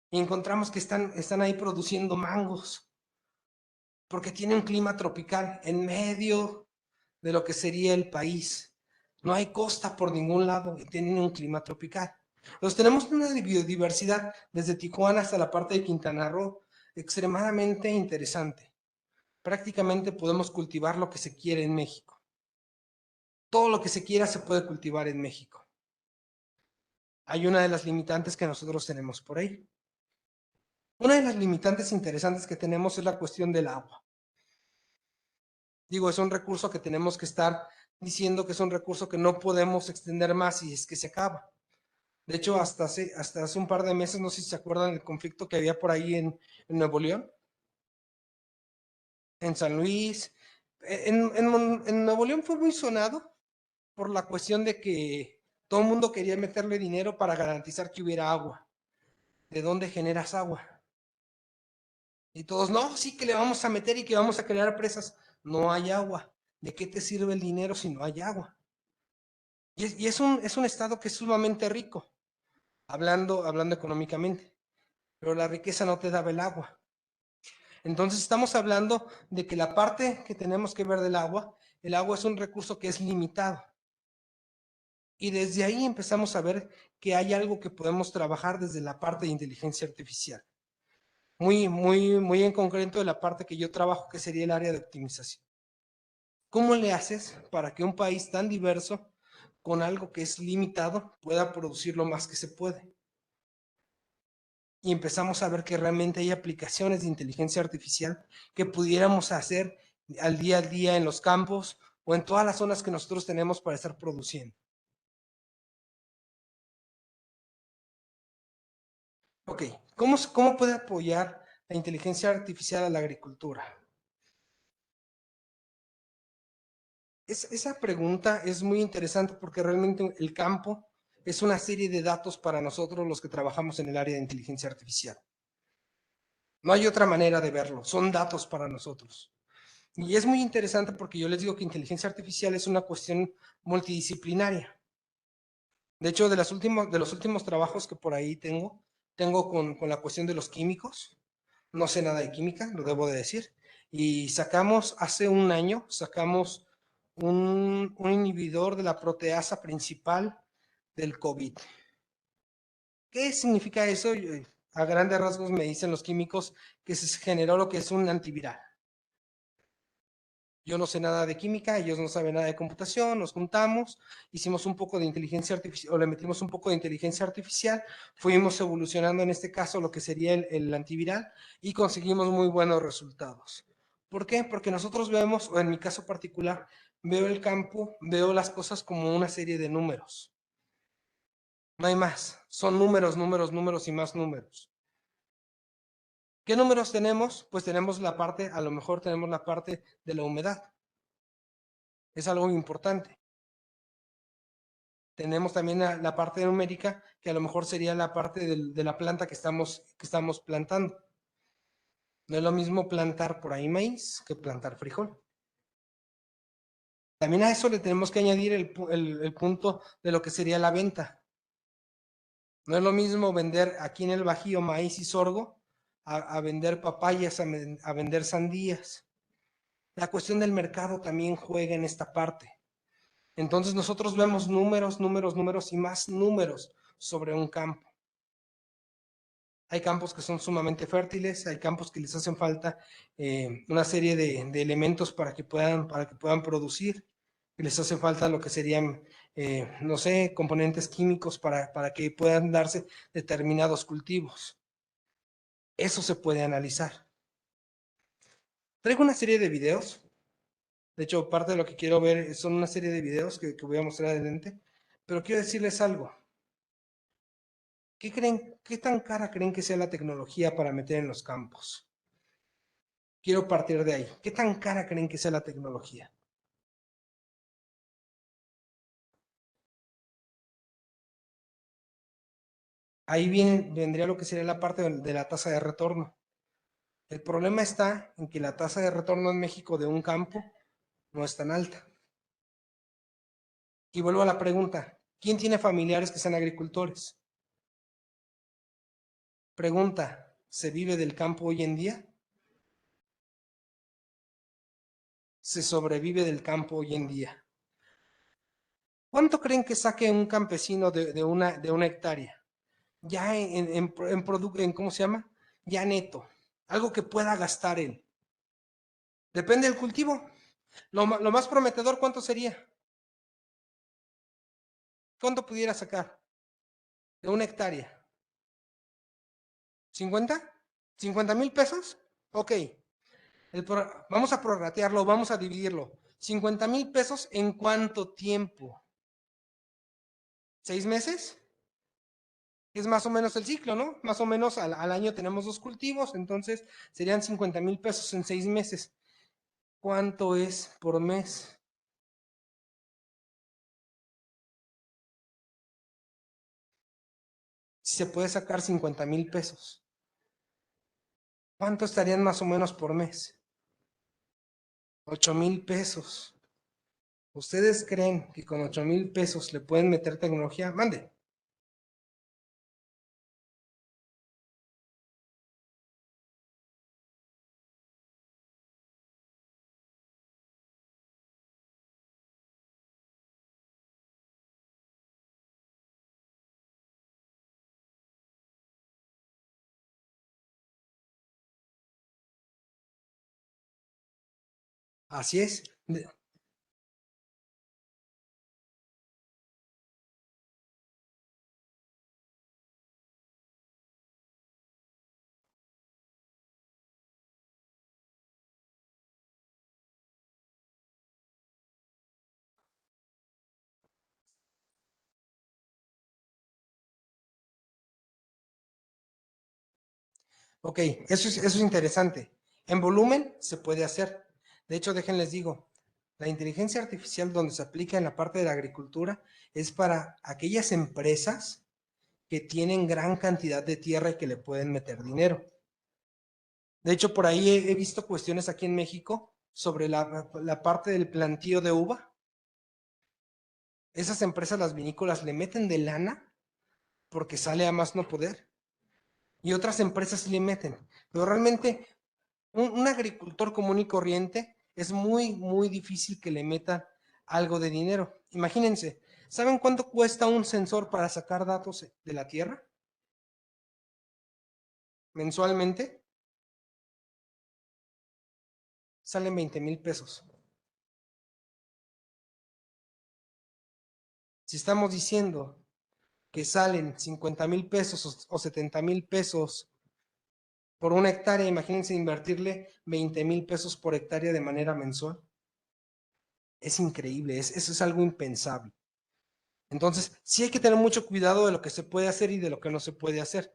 Y encontramos que están ahí produciendo mangos, porque tiene un clima tropical en medio de lo que sería el país. No hay costa por ningún lado y tienen un clima tropical. Entonces tenemos una biodiversidad desde Tijuana hasta la parte de Quintana Roo extremadamente interesante. Prácticamente podemos cultivar lo que se quiere en México. Todo lo que se quiera se puede cultivar en México. Hay una de las limitantes que nosotros tenemos por ahí. Una de las limitantes interesantes que tenemos es la cuestión del agua. Digo, es un recurso que tenemos que estar diciendo que es un recurso que no podemos extender más y es que se acaba. De hecho, hasta hace un par de meses, no sé si se acuerdan del conflicto que había por ahí en Nuevo León, en San Luis. En Nuevo León fue muy sonado por la cuestión de que todo el mundo quería meterle dinero para garantizar que hubiera agua. ¿De dónde generas agua? Y todos, no, sí que le vamos a meter y que vamos a crear presas. No hay agua. ¿De qué te sirve el dinero si no hay agua? Y es un estado que es sumamente rico, hablando económicamente, pero la riqueza no te daba el agua. Entonces estamos hablando de que la parte que tenemos que ver del agua, el agua es un recurso que es limitado. Y desde ahí empezamos a ver que hay algo que podemos trabajar desde la parte de inteligencia artificial. Muy en concreto de la parte que yo trabajo, que sería el área de optimización. ¿Cómo le haces para que un país tan diverso, con algo que es limitado, pueda producir lo más que se puede? Y empezamos a ver que realmente hay aplicaciones de inteligencia artificial que pudiéramos hacer al día en los campos o en todas las zonas que nosotros tenemos para estar produciendo. Ok, ¿cómo puede apoyar la inteligencia artificial a la agricultura? Esa pregunta es muy interesante porque realmente el campo es una serie de datos para nosotros los que trabajamos en el área de inteligencia artificial. No hay otra manera de verlo, son datos para nosotros. Y es muy interesante porque yo les digo que inteligencia artificial es una cuestión multidisciplinaria. De hecho, de los últimos trabajos que por ahí tengo con la cuestión de los químicos. No sé nada de química, lo debo de decir. Y hace un año, sacamos un inhibidor de la proteasa principal del COVID. ¿Qué significa eso? A grandes rasgos me dicen los químicos que se generó lo que es un antiviral. Yo no sé nada de química, ellos no saben nada de computación, nos juntamos, hicimos un poco de inteligencia artificial, o le metimos un poco de inteligencia artificial, fuimos evolucionando en este caso lo que sería el antiviral y conseguimos muy buenos resultados. ¿Por qué? Porque nosotros vemos, o en mi caso particular, veo el campo, veo las cosas como una serie de números. No hay más, son números, números, números y más números. ¿Qué números tenemos? Pues tenemos la parte, a lo mejor tenemos la parte de la humedad. Es algo importante. Tenemos también la parte numérica, que a lo mejor sería la parte de la planta que estamos plantando. No es lo mismo plantar por ahí maíz que plantar frijol. También a eso le tenemos que añadir el punto de lo que sería la venta. No es lo mismo vender aquí en el Bajío maíz y sorgo a vender papayas, a vender sandías. La cuestión del mercado también juega en esta parte. Entonces nosotros vemos números, números, números y más números sobre un campo. Hay campos que son sumamente fértiles, hay campos que les hacen falta una serie de elementos para que puedan producir, que les hace falta lo que serían, no sé, componentes químicos para que puedan darse determinados cultivos. Eso se puede analizar. Traigo una serie de videos. De hecho, parte de lo que quiero ver son una serie de videos que voy a mostrar adelante. Pero quiero decirles algo. ¿Qué tan cara creen que sea la tecnología para meter en los campos? Quiero partir de ahí. ¿Qué tan cara creen que sea la tecnología? Ahí vendría lo que sería la parte de la tasa de retorno. El problema está en que la tasa de retorno en México de un campo no es tan alta. Y vuelvo a la pregunta, ¿quién tiene familiares que sean agricultores? Pregunta, ¿se vive del campo hoy en día? ¿Se sobrevive del campo hoy en día? ¿Cuánto creen que saque un campesino de una hectárea? Ya ¿cómo se llama? Ya neto, algo que pueda gastar él. Depende del cultivo. Lo más prometedor, ¿cuánto sería? ¿Cuánto pudiera sacar de una hectárea? ¿50? ¿50,000 pesos? Ok. Vamos a prorratearlo, vamos a dividirlo. 50,000 pesos, ¿en cuánto tiempo? ¿6 meses? Es más o menos el ciclo, ¿no? Más o menos al año tenemos 2 cultivos, entonces serían 50,000 pesos en 6 meses. ¿Cuánto es por mes? Si se puede sacar 50,000 pesos. ¿Cuánto estarían más o menos por mes? 8,000 pesos. ¿Ustedes creen que con 8,000 pesos le pueden meter tecnología? Mande. Así es. Ok, eso es interesante. En volumen se puede hacer. De hecho, déjenles digo, la inteligencia artificial donde se aplica en la parte de la agricultura es para aquellas empresas que tienen gran cantidad de tierra y que le pueden meter dinero. De hecho, por ahí he visto cuestiones aquí en México sobre la parte del plantío de uva. Esas empresas, las vinícolas, le meten de lana porque sale a más no poder. Y otras empresas sí le meten. Pero realmente un agricultor común y corriente es muy, muy difícil que le metan algo de dinero. Imagínense, ¿saben cuánto cuesta un sensor para sacar datos de la tierra? Mensualmente salen 20,000 pesos. Si estamos diciendo que salen 50,000 pesos o 70,000 pesos por una hectárea, imagínense invertirle 20,000 pesos por hectárea de manera mensual. Es increíble, eso es algo impensable. Entonces, sí hay que tener mucho cuidado de lo que se puede hacer y de lo que no se puede hacer.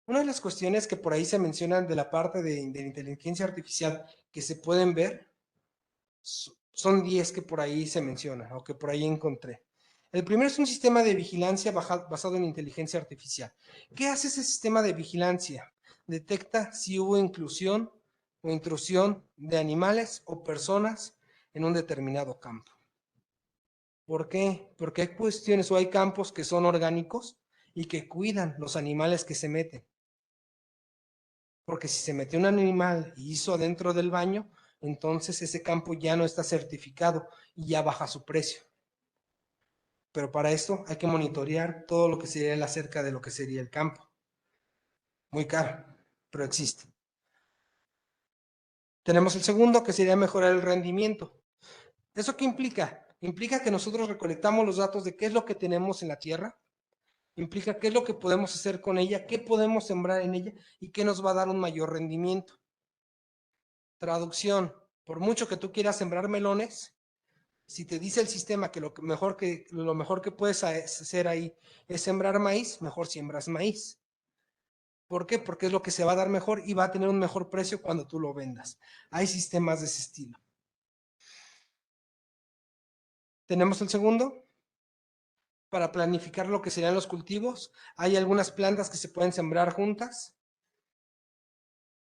Una de las cuestiones que por ahí se mencionan de la parte de inteligencia artificial que se pueden ver, son 10 que por ahí se mencionan o que por ahí encontré. El primero es un sistema de vigilancia basado en inteligencia artificial. ¿Qué hace ese sistema de vigilancia? Detecta si hubo inclusión o intrusión de animales o personas en un determinado campo. ¿Por qué? Porque hay cuestiones o hay campos que son orgánicos y que cuidan los animales que se meten. Porque si se metió un animal y hizo adentro del baño, entonces ese campo ya no está certificado y ya baja su precio. Pero para esto hay que monitorear todo lo que sería la cerca de lo que sería el campo. Muy caro, pero existe. Tenemos el segundo, que sería mejorar el rendimiento. ¿Eso qué implica? Implica que nosotros recolectamos los datos de qué es lo que tenemos en la tierra, implica qué es lo que podemos hacer con ella, qué podemos sembrar en ella y qué nos va a dar un mayor rendimiento. Traducción, por mucho que tú quieras sembrar melones, si te dice el sistema que lo mejor que puedes hacer ahí es sembrar maíz, mejor siembras maíz. ¿Por qué? Porque es lo que se va a dar mejor y va a tener un mejor precio cuando tú lo vendas. Hay sistemas de ese estilo. Tenemos el segundo. Para planificar lo que serían los cultivos, hay algunas plantas que se pueden sembrar juntas.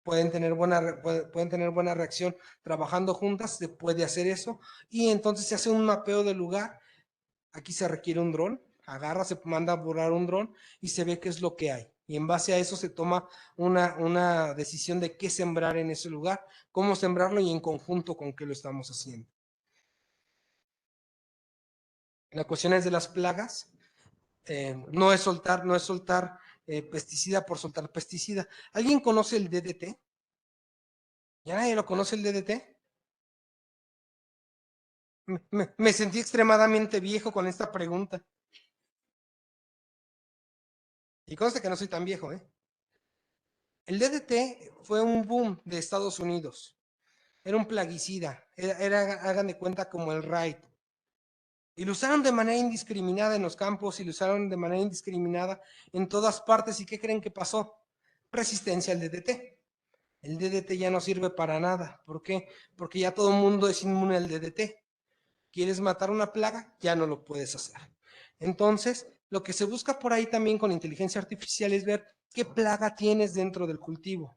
Pueden tener buena reacción trabajando juntas, se puede hacer eso. Y entonces se hace un mapeo del lugar. Aquí se requiere un dron, se manda a volar un dron y se ve qué es lo que hay. Y en base a eso se toma una decisión de qué sembrar en ese lugar, cómo sembrarlo y en conjunto con qué lo estamos haciendo. La cuestión es de las plagas. No es soltar pesticida por soltar pesticida. ¿Alguien conoce el DDT? ¿Ya nadie lo conoce el DDT? Me sentí extremadamente viejo con esta pregunta. Y consta que no soy tan viejo, ¿eh? El DDT fue un boom de Estados Unidos. Era un plaguicida. Hagan de cuenta, como el Raid. Y lo usaron de manera indiscriminada en los campos y lo usaron de manera indiscriminada en todas partes. ¿Y qué creen que pasó? Resistencia al DDT. El DDT ya no sirve para nada. ¿Por qué? Porque ya todo el mundo es inmune al DDT. ¿Quieres matar una plaga? Ya no lo puedes hacer. Entonces, lo que se busca por ahí también con inteligencia artificial es ver qué plaga tienes dentro del cultivo,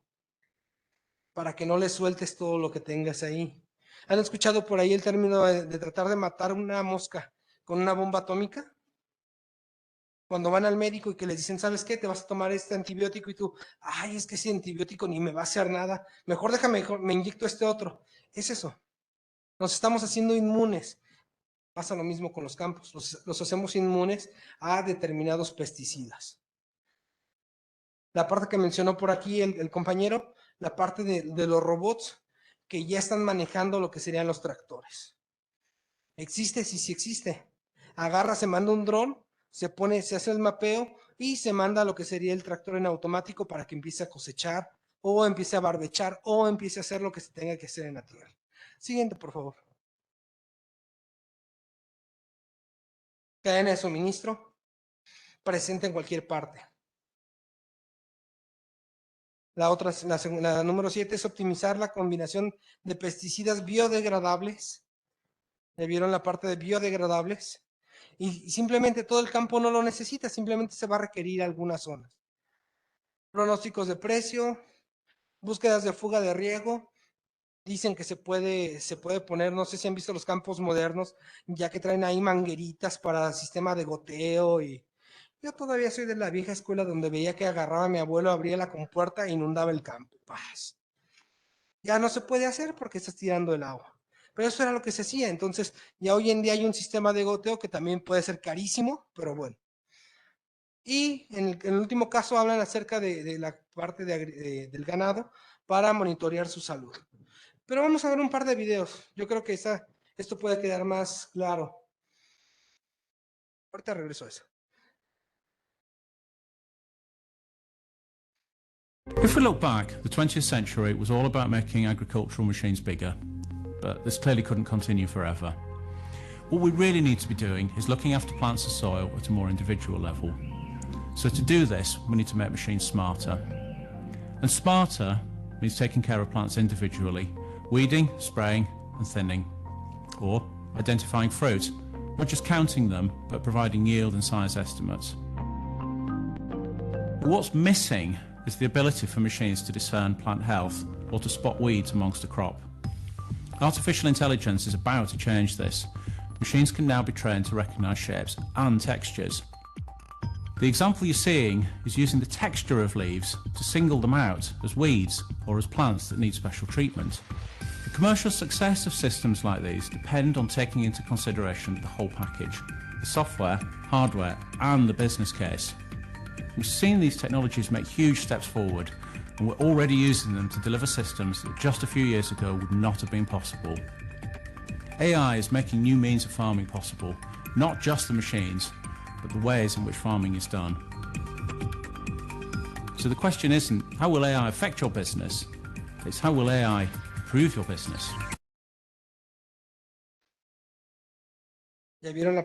para que no le sueltes todo lo que tengas ahí. ¿Han escuchado por ahí el término de tratar de matar una mosca con una bomba atómica? Cuando van al médico y que les dicen, ¿sabes qué? Te vas a tomar este antibiótico y tú, ay, es que ese antibiótico ni me va a hacer nada. Mejor me inyecto este otro. Es eso. Nos estamos haciendo inmunes. Pasa lo mismo con los campos. Los hacemos inmunes a determinados pesticidas. La parte que mencionó por aquí el compañero, la parte de los robots que ya están manejando lo que serían los tractores. ¿Existe? Sí existe. Se manda un dron, se hace el mapeo y se manda lo que sería el tractor en automático para que empiece a cosechar o empiece a barbechar o empiece a hacer lo que se tenga que hacer en la tierra. Siguiente, por favor. Cadena de suministro, presente en cualquier parte. La número 7 es optimizar la combinación de pesticidas biodegradables. ¿Ya vieron la parte de biodegradables? Y simplemente todo el campo no lo necesita, simplemente se va a requerir algunas zonas. Pronósticos de precio, búsquedas de fuga de riego. Dicen que se puede poner, no sé si han visto los campos modernos, ya que traen ahí mangueritas para sistema de goteo. Y yo todavía soy de la vieja escuela donde veía que agarraba a mi abuelo, abría la compuerta e inundaba el campo. Paz. Ya no se puede hacer porque estás tirando el agua. Pero eso era lo que se hacía. Entonces, ya hoy en día hay un sistema de goteo que también puede ser carísimo, pero bueno. Y en el último caso hablan acerca de la parte del ganado para monitorear su salud. Pero vamos a ver un par de videos. Yo creo que esto puede quedar más claro. Ahorita regreso a eso. If we look back, the 20th century was all about making agricultural machines bigger, but this clearly couldn't continue forever. What we really need to be doing is looking after plants and soil at a more individual level. So to do this, we need to make machines smarter. And smarter means taking care of plants individually, weeding, spraying and thinning, or identifying fruit, not just counting them, but providing yield and size estimates. But what's missing is the ability for machines to discern plant health or to spot weeds amongst a crop. Artificial intelligence is about to change this. Machines can now be trained to recognise shapes and textures. The example you're seeing is using the texture of leaves to single them out as weeds or as plants that need special treatment. The commercial success of systems like these depend on taking into consideration the whole package, the software, hardware and the business case. We've seen these technologies make huge steps forward, and we're already using them to deliver systems that just a few years ago would not have been possible. AI is making new means of farming possible, not just the machines, but the ways in which farming is done. So the question isn't, how will AI affect your business? It's how will AI improve your business? Ya vieron la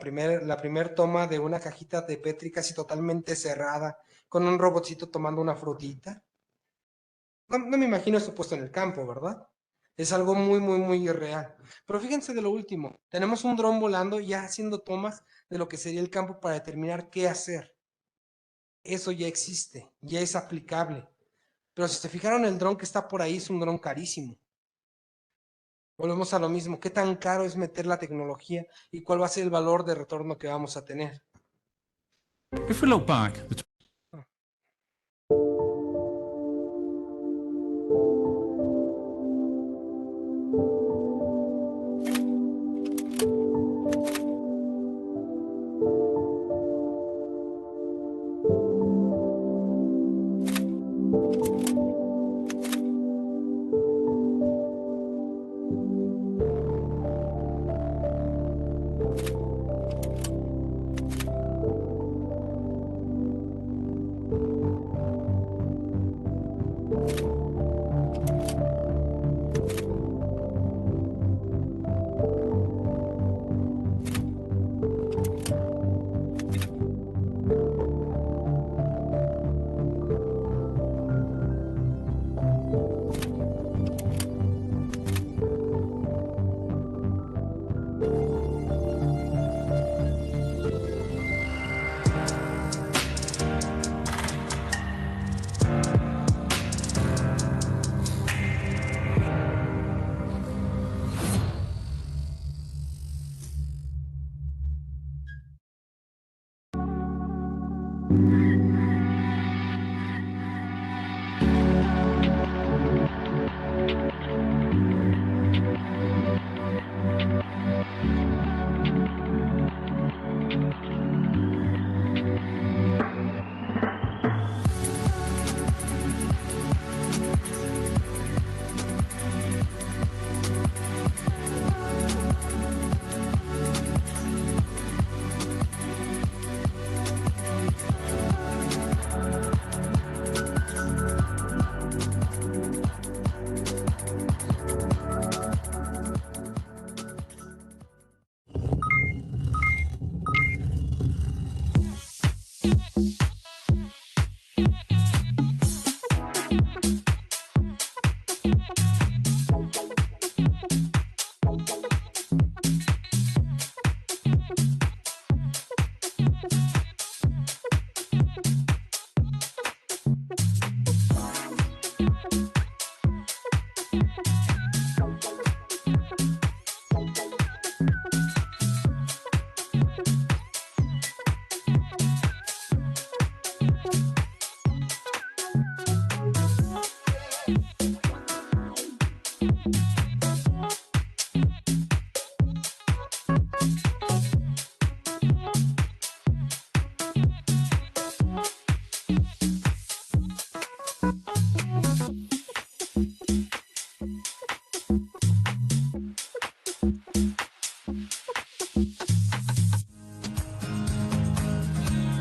primer toma de una cajita de Petri casi totalmente cerrada, con un robotcito tomando una frutita. No me imagino esto puesto en el campo, ¿verdad? Es algo muy, muy, muy irreal. Pero fíjense de lo último. Tenemos un dron volando ya haciendo tomas de lo que sería el campo para determinar qué hacer. Eso ya existe, ya es aplicable. Pero si se fijaron, el dron que está por ahí es un dron carísimo. Volvemos a lo mismo, ¿qué tan caro es meter la tecnología y cuál va a ser el valor de retorno que vamos a tener? If we look back,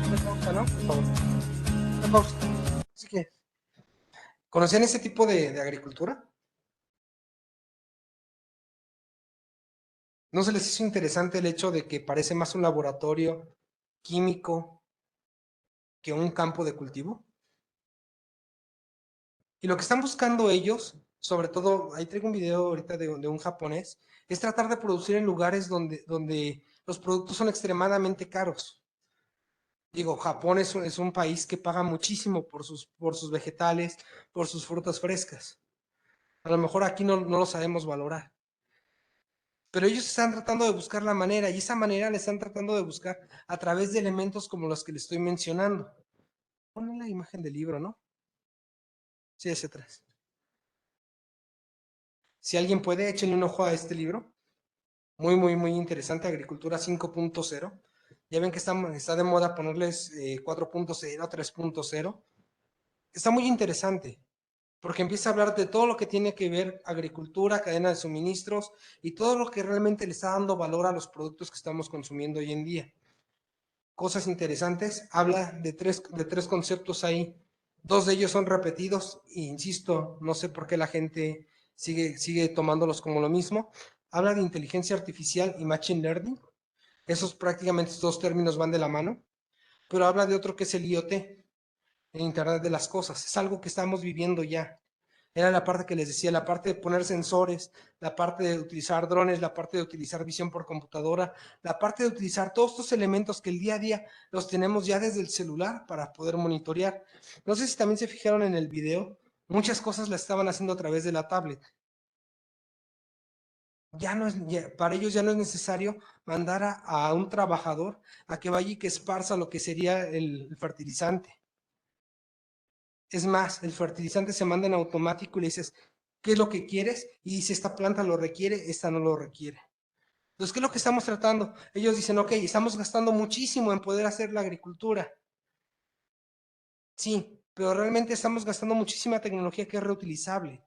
Una pausa, ¿no? Por favor. Una pausa. Así que, ¿conocían ese tipo de agricultura? ¿No se les hizo interesante el hecho de que parece más un laboratorio químico que un campo de cultivo? Y lo que están buscando ellos, sobre todo, ahí traigo un video ahorita de un japonés, es tratar de producir en lugares donde los productos son extremadamente caros. Digo, Japón es un país que paga muchísimo por sus vegetales, por sus frutas frescas. A lo mejor aquí no lo sabemos valorar. Pero ellos están tratando de buscar la manera, y esa manera la están tratando de buscar a través de elementos como los que les estoy mencionando. Ponen la imagen del libro, ¿no? Sí, hacia atrás. Si alguien puede, échenle un ojo a este libro. Muy, muy, muy interesante, Agricultura 5.0. Ya ven que está de moda ponerles 4.0, 3.0. Está muy interesante, porque empieza a hablar de todo lo que tiene que ver agricultura, cadena de suministros y todo lo que realmente le está dando valor a los productos que estamos consumiendo hoy en día. Cosas interesantes, habla de tres conceptos ahí. Dos de ellos son repetidos, e insisto, no sé por qué la gente sigue tomándolos como lo mismo. Habla de inteligencia artificial y machine learning. Esos prácticamente dos términos van de la mano, pero habla de otro que es el IoT, el Internet de las Cosas. Es algo que estamos viviendo ya. Era la parte que les decía, la parte de poner sensores, la parte de utilizar drones, la parte de utilizar visión por computadora, la parte de utilizar todos estos elementos que el día a día los tenemos ya desde el celular para poder monitorear. No sé si también se fijaron en el video, muchas cosas las estaban haciendo a través de la tablet. Para ellos ya no es necesario mandar a un trabajador a que vaya y que esparza lo que sería el fertilizante. Es más, el fertilizante se manda en automático y le dices, ¿qué es lo que quieres? Y dice, esta planta lo requiere, esta no lo requiere. Entonces, ¿qué es lo que estamos tratando? Ellos dicen, ok, estamos gastando muchísimo en poder hacer la agricultura. Sí, pero realmente estamos gastando muchísima tecnología que es reutilizable.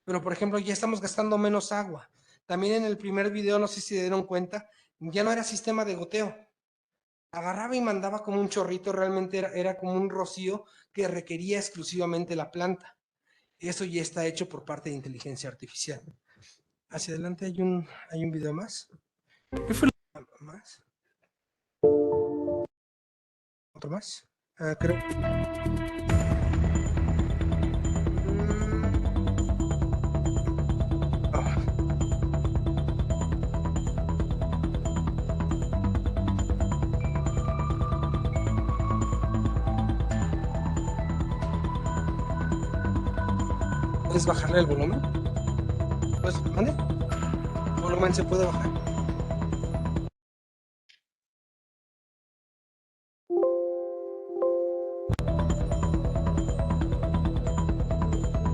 Pero, por ejemplo, ya estamos gastando menos agua. También en el primer video, no sé si se dieron cuenta, ya no era sistema de goteo. Agarraba y mandaba como un chorrito, realmente era como un rocío que requería exclusivamente la planta. Eso ya está hecho por parte de inteligencia artificial. Hacia adelante hay un video más. ¿Más? ¿Otro más? Creo. ¿Puedes bajarle el volumen? ¿Puedes, mande? ¿El volumen se puede bajar?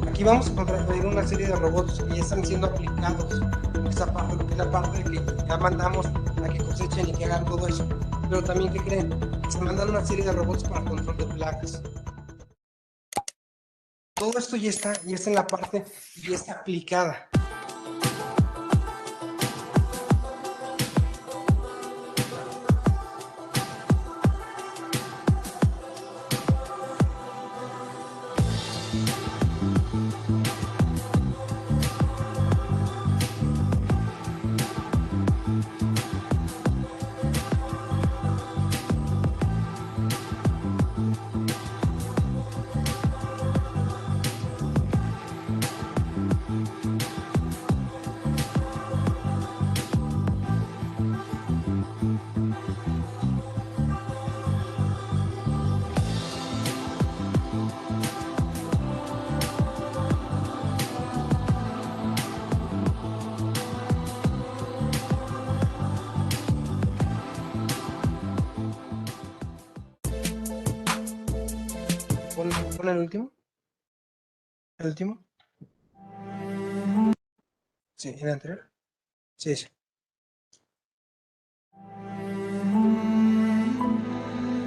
Aquí vamos a encontrar una serie de robots que ya están siendo aplicados. Esa parte, lo que es la parte de que ya mandamos a que cosechen y que hagan todo eso. Pero también, ¿qué creen? Se mandan una serie de robots para control de plagas. Todo esto ya está en la parte y ya está aplicada. Pon el último. ¿El último? Sí, el anterior. Sí, sí.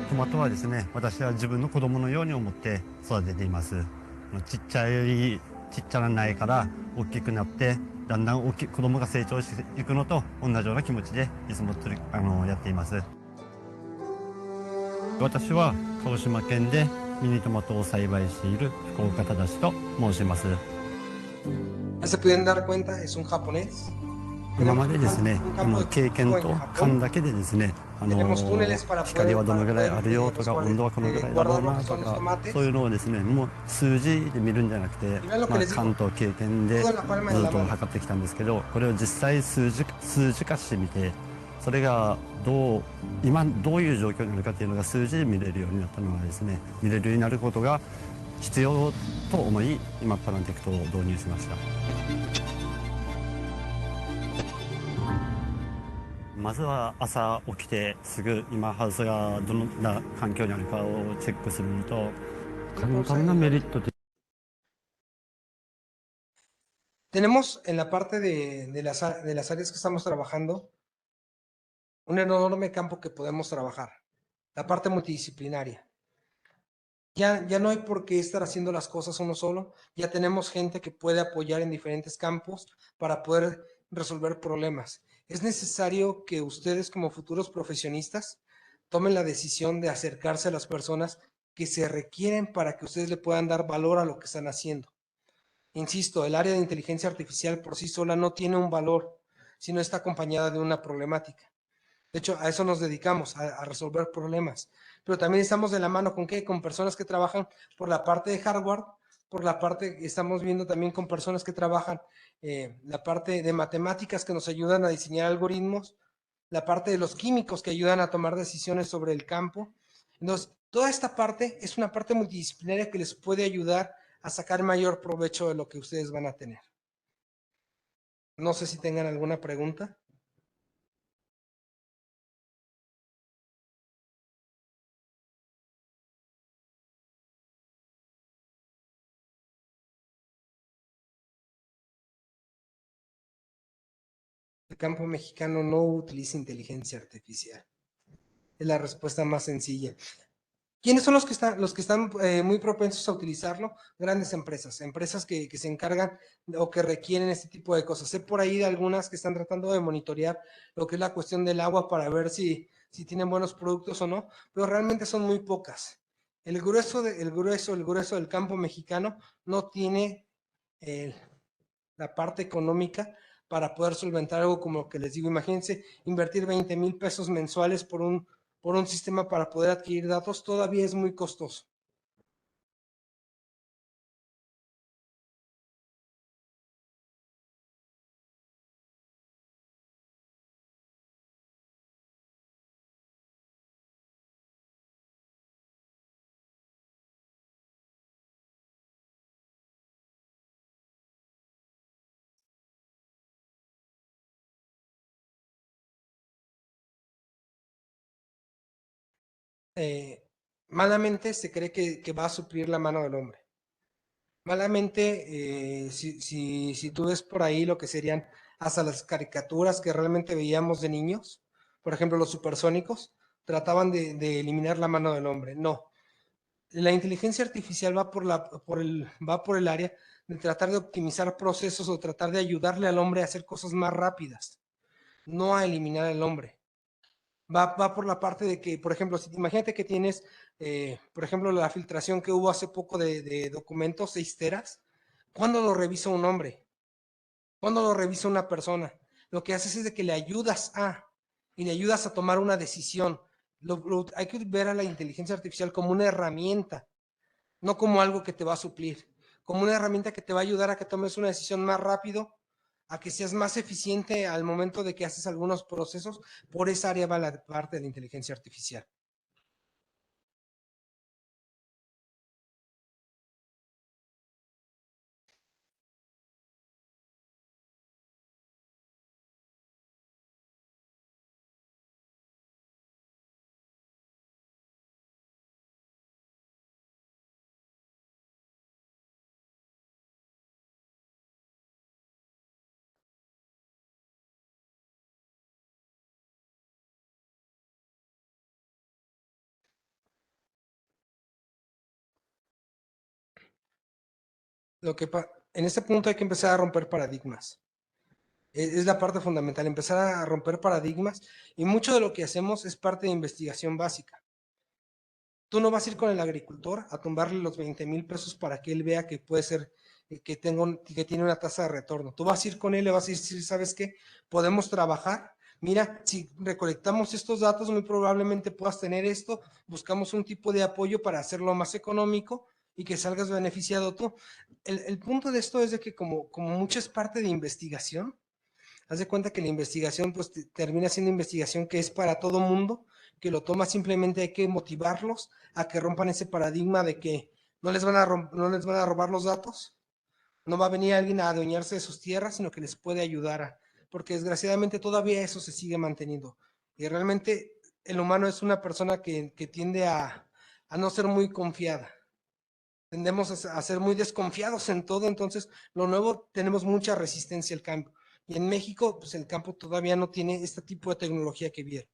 トマトはですね、私は自分の子供のように思って育てています。ちっちゃな苗から大きくなってだんだん子供が成長していくのと同じような気持ちでいつもやっています。私は鹿児島県でミニトマトを栽培している福岡忠と申します。Ya se pueden dar cuenta, es un japonés. 今までですね、経験と勘だけでですね、光はどのぐらいあるよとか、温度はこのぐらいだろうなとか、そういうのをですね、もう数字で見るんじゃなくて、勘と経験でずっと測ってきたんですけど、これを実際数字化してみて、それが今どういう状況になるかっていうのが数字で見れるようになったのはですね、見れるようになることが必要と思い、今パランテクトを導入しました。まずは朝起きてすぐ今ハウスがどんな環境にあるかをチェックするのと、簡単なメリットで Tenemos en la parte de las áreas que estamos trabajando un enorme campo que podemos trabajar, la parte multidisciplinaria. Ya no hay por qué estar haciendo las cosas uno solo, ya tenemos gente que puede apoyar en diferentes campos para poder resolver problemas. Es necesario que ustedes como futuros profesionistas tomen la decisión de acercarse a las personas que se requieren para que ustedes le puedan dar valor a lo que están haciendo. Insisto, el área de inteligencia artificial por sí sola no tiene un valor si no está acompañada de una problemática. De hecho, a eso nos dedicamos, a resolver problemas. Pero también estamos de la mano con qué? Con personas que trabajan por la parte de hardware, por la parte, estamos viendo también con personas que trabajan la parte de matemáticas que nos ayudan a diseñar algoritmos, la parte de los químicos que ayudan a tomar decisiones sobre el campo. Entonces, toda esta parte es una parte multidisciplinaria que les puede ayudar a sacar mayor provecho de lo que ustedes van a tener. No sé si tengan alguna pregunta. El campo mexicano no utiliza inteligencia artificial. Es la respuesta más sencilla. ¿Quiénes son los que están muy propensos a utilizarlo? Grandes empresas que se encargan o que requieren este tipo de cosas. Sé por ahí de algunas que están tratando de monitorear lo que es la cuestión del agua para ver si tienen buenos productos o no, pero realmente son muy pocas. El grueso del campo mexicano no tiene la parte económica para poder solventar algo como lo que les digo. Imagínense invertir 20,000 pesos mensuales por un sistema para poder adquirir datos, todavía es muy costoso. Malamente se cree que va a suplir la mano del hombre. Malamente, si tú ves por ahí lo que serían hasta las caricaturas que realmente veíamos de niños, por ejemplo, los supersónicos, trataban de eliminar la mano del hombre. No. La inteligencia artificial va por el área de tratar de optimizar procesos o tratar de ayudarle al hombre a hacer cosas más rápidas, no a eliminar al hombre. Va por la parte de que, por ejemplo, imagínate que tienes, por ejemplo, la filtración que hubo hace poco de documentos, 6 teras. ¿Cuándo lo revisa un hombre? ¿Cuándo lo revisa una persona? Lo que haces es de que le ayudas y le ayudas a tomar una decisión. Hay que ver a la inteligencia artificial como una herramienta, no como algo que te va a suplir, como una herramienta que te va a ayudar a que tomes una decisión más rápido, a que seas más eficiente al momento de que haces algunos procesos. Por esa área va la parte de la inteligencia artificial. En este punto hay que empezar a romper paradigmas. Es la parte fundamental, empezar a romper paradigmas, y mucho de lo que hacemos es parte de investigación básica. Tú no vas a ir con el agricultor a tumbarle los 20,000 pesos para que él vea que puede ser, que tiene una tasa de retorno. Tú vas a ir con él, le vas a decir, ¿sabes qué? Podemos trabajar. Mira, si recolectamos estos datos, muy probablemente puedas tener esto. Buscamos un tipo de apoyo para hacerlo más económico y que salgas beneficiado tú. El punto de esto es de que como mucho es parte de investigación, haz de cuenta que la investigación pues termina siendo investigación que es para todo mundo, que lo toma, simplemente hay que motivarlos a que rompan ese paradigma de que no les van a robar los datos, no va a venir alguien a adueñarse de sus tierras, sino que les puede ayudar, porque desgraciadamente todavía eso se sigue manteniendo. Y realmente el humano es una persona que tiende a no ser muy confiada. Tendemos a ser muy desconfiados en todo, entonces lo nuevo tenemos mucha resistencia al cambio. Y en México, pues el campo todavía no tiene este tipo de tecnología que vieron.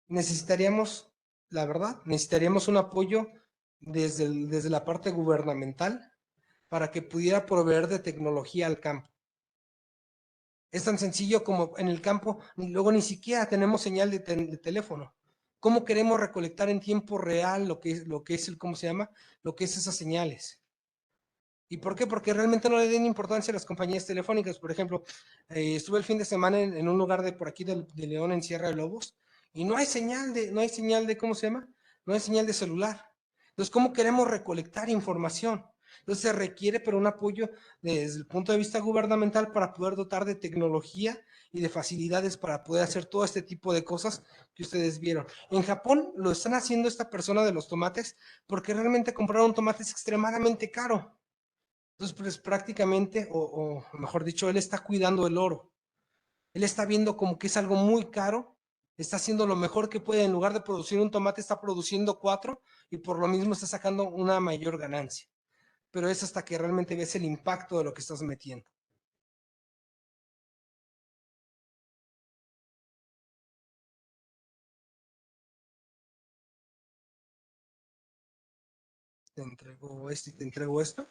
Necesitaríamos, la verdad, necesitaríamos un apoyo desde la parte gubernamental para que pudiera proveer de tecnología al campo. Es tan sencillo como en el campo, luego ni siquiera tenemos señal de teléfono. ¿Cómo queremos recolectar en tiempo real lo que es ¿cómo se llama? Lo que es esas señales. ¿Y por qué? Porque realmente no le den importancia a las compañías telefónicas. Por ejemplo, estuve el fin de semana en un lugar de por aquí de León, en Sierra de Lobos, y no hay señal de, ¿cómo se llama? No hay señal de celular. Entonces, ¿cómo queremos recolectar información? Entonces, se requiere, pero un apoyo desde el punto de vista gubernamental para poder dotar de tecnología y de facilidades para poder hacer todo este tipo de cosas que ustedes vieron. En Japón lo están haciendo esta persona de los tomates porque realmente comprar un tomate es extremadamente caro. Entonces, pues prácticamente, o mejor dicho, él está cuidando el oro. Él está viendo como que es algo muy caro, está haciendo lo mejor que puede. En lugar de producir un tomate, está produciendo 4 y por lo mismo está sacando una mayor ganancia. Pero es hasta que realmente ves el impacto de lo que estás metiendo. Te entrego esto y te entrego esto.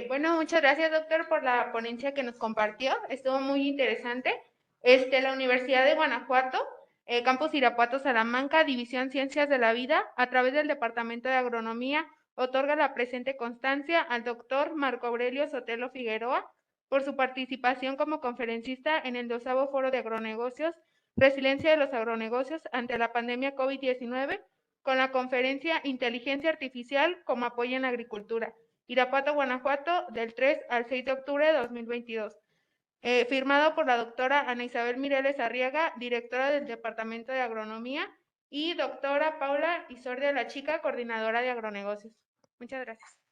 Bueno, muchas gracias, doctor, por la ponencia que nos compartió. Estuvo muy interesante. La Universidad de Guanajuato, Campus Irapuato, Salamanca, División Ciencias de la Vida, a través del Departamento de Agronomía, otorga la presente constancia al doctor Marco Aurelio Sotelo Figueroa por su participación como conferencista en el 12º Foro de Agronegocios, Resiliencia de los Agronegocios ante la pandemia COVID-19, con la conferencia Inteligencia Artificial como apoyo en la agricultura. Irapuato, Guanajuato, del 3 al 6 de octubre de 2022. Firmado por la doctora Ana Isabel Mireles Arriaga, directora del Departamento de Agronomía, y doctora Paula Isordia La Chica, coordinadora de agronegocios. Muchas gracias.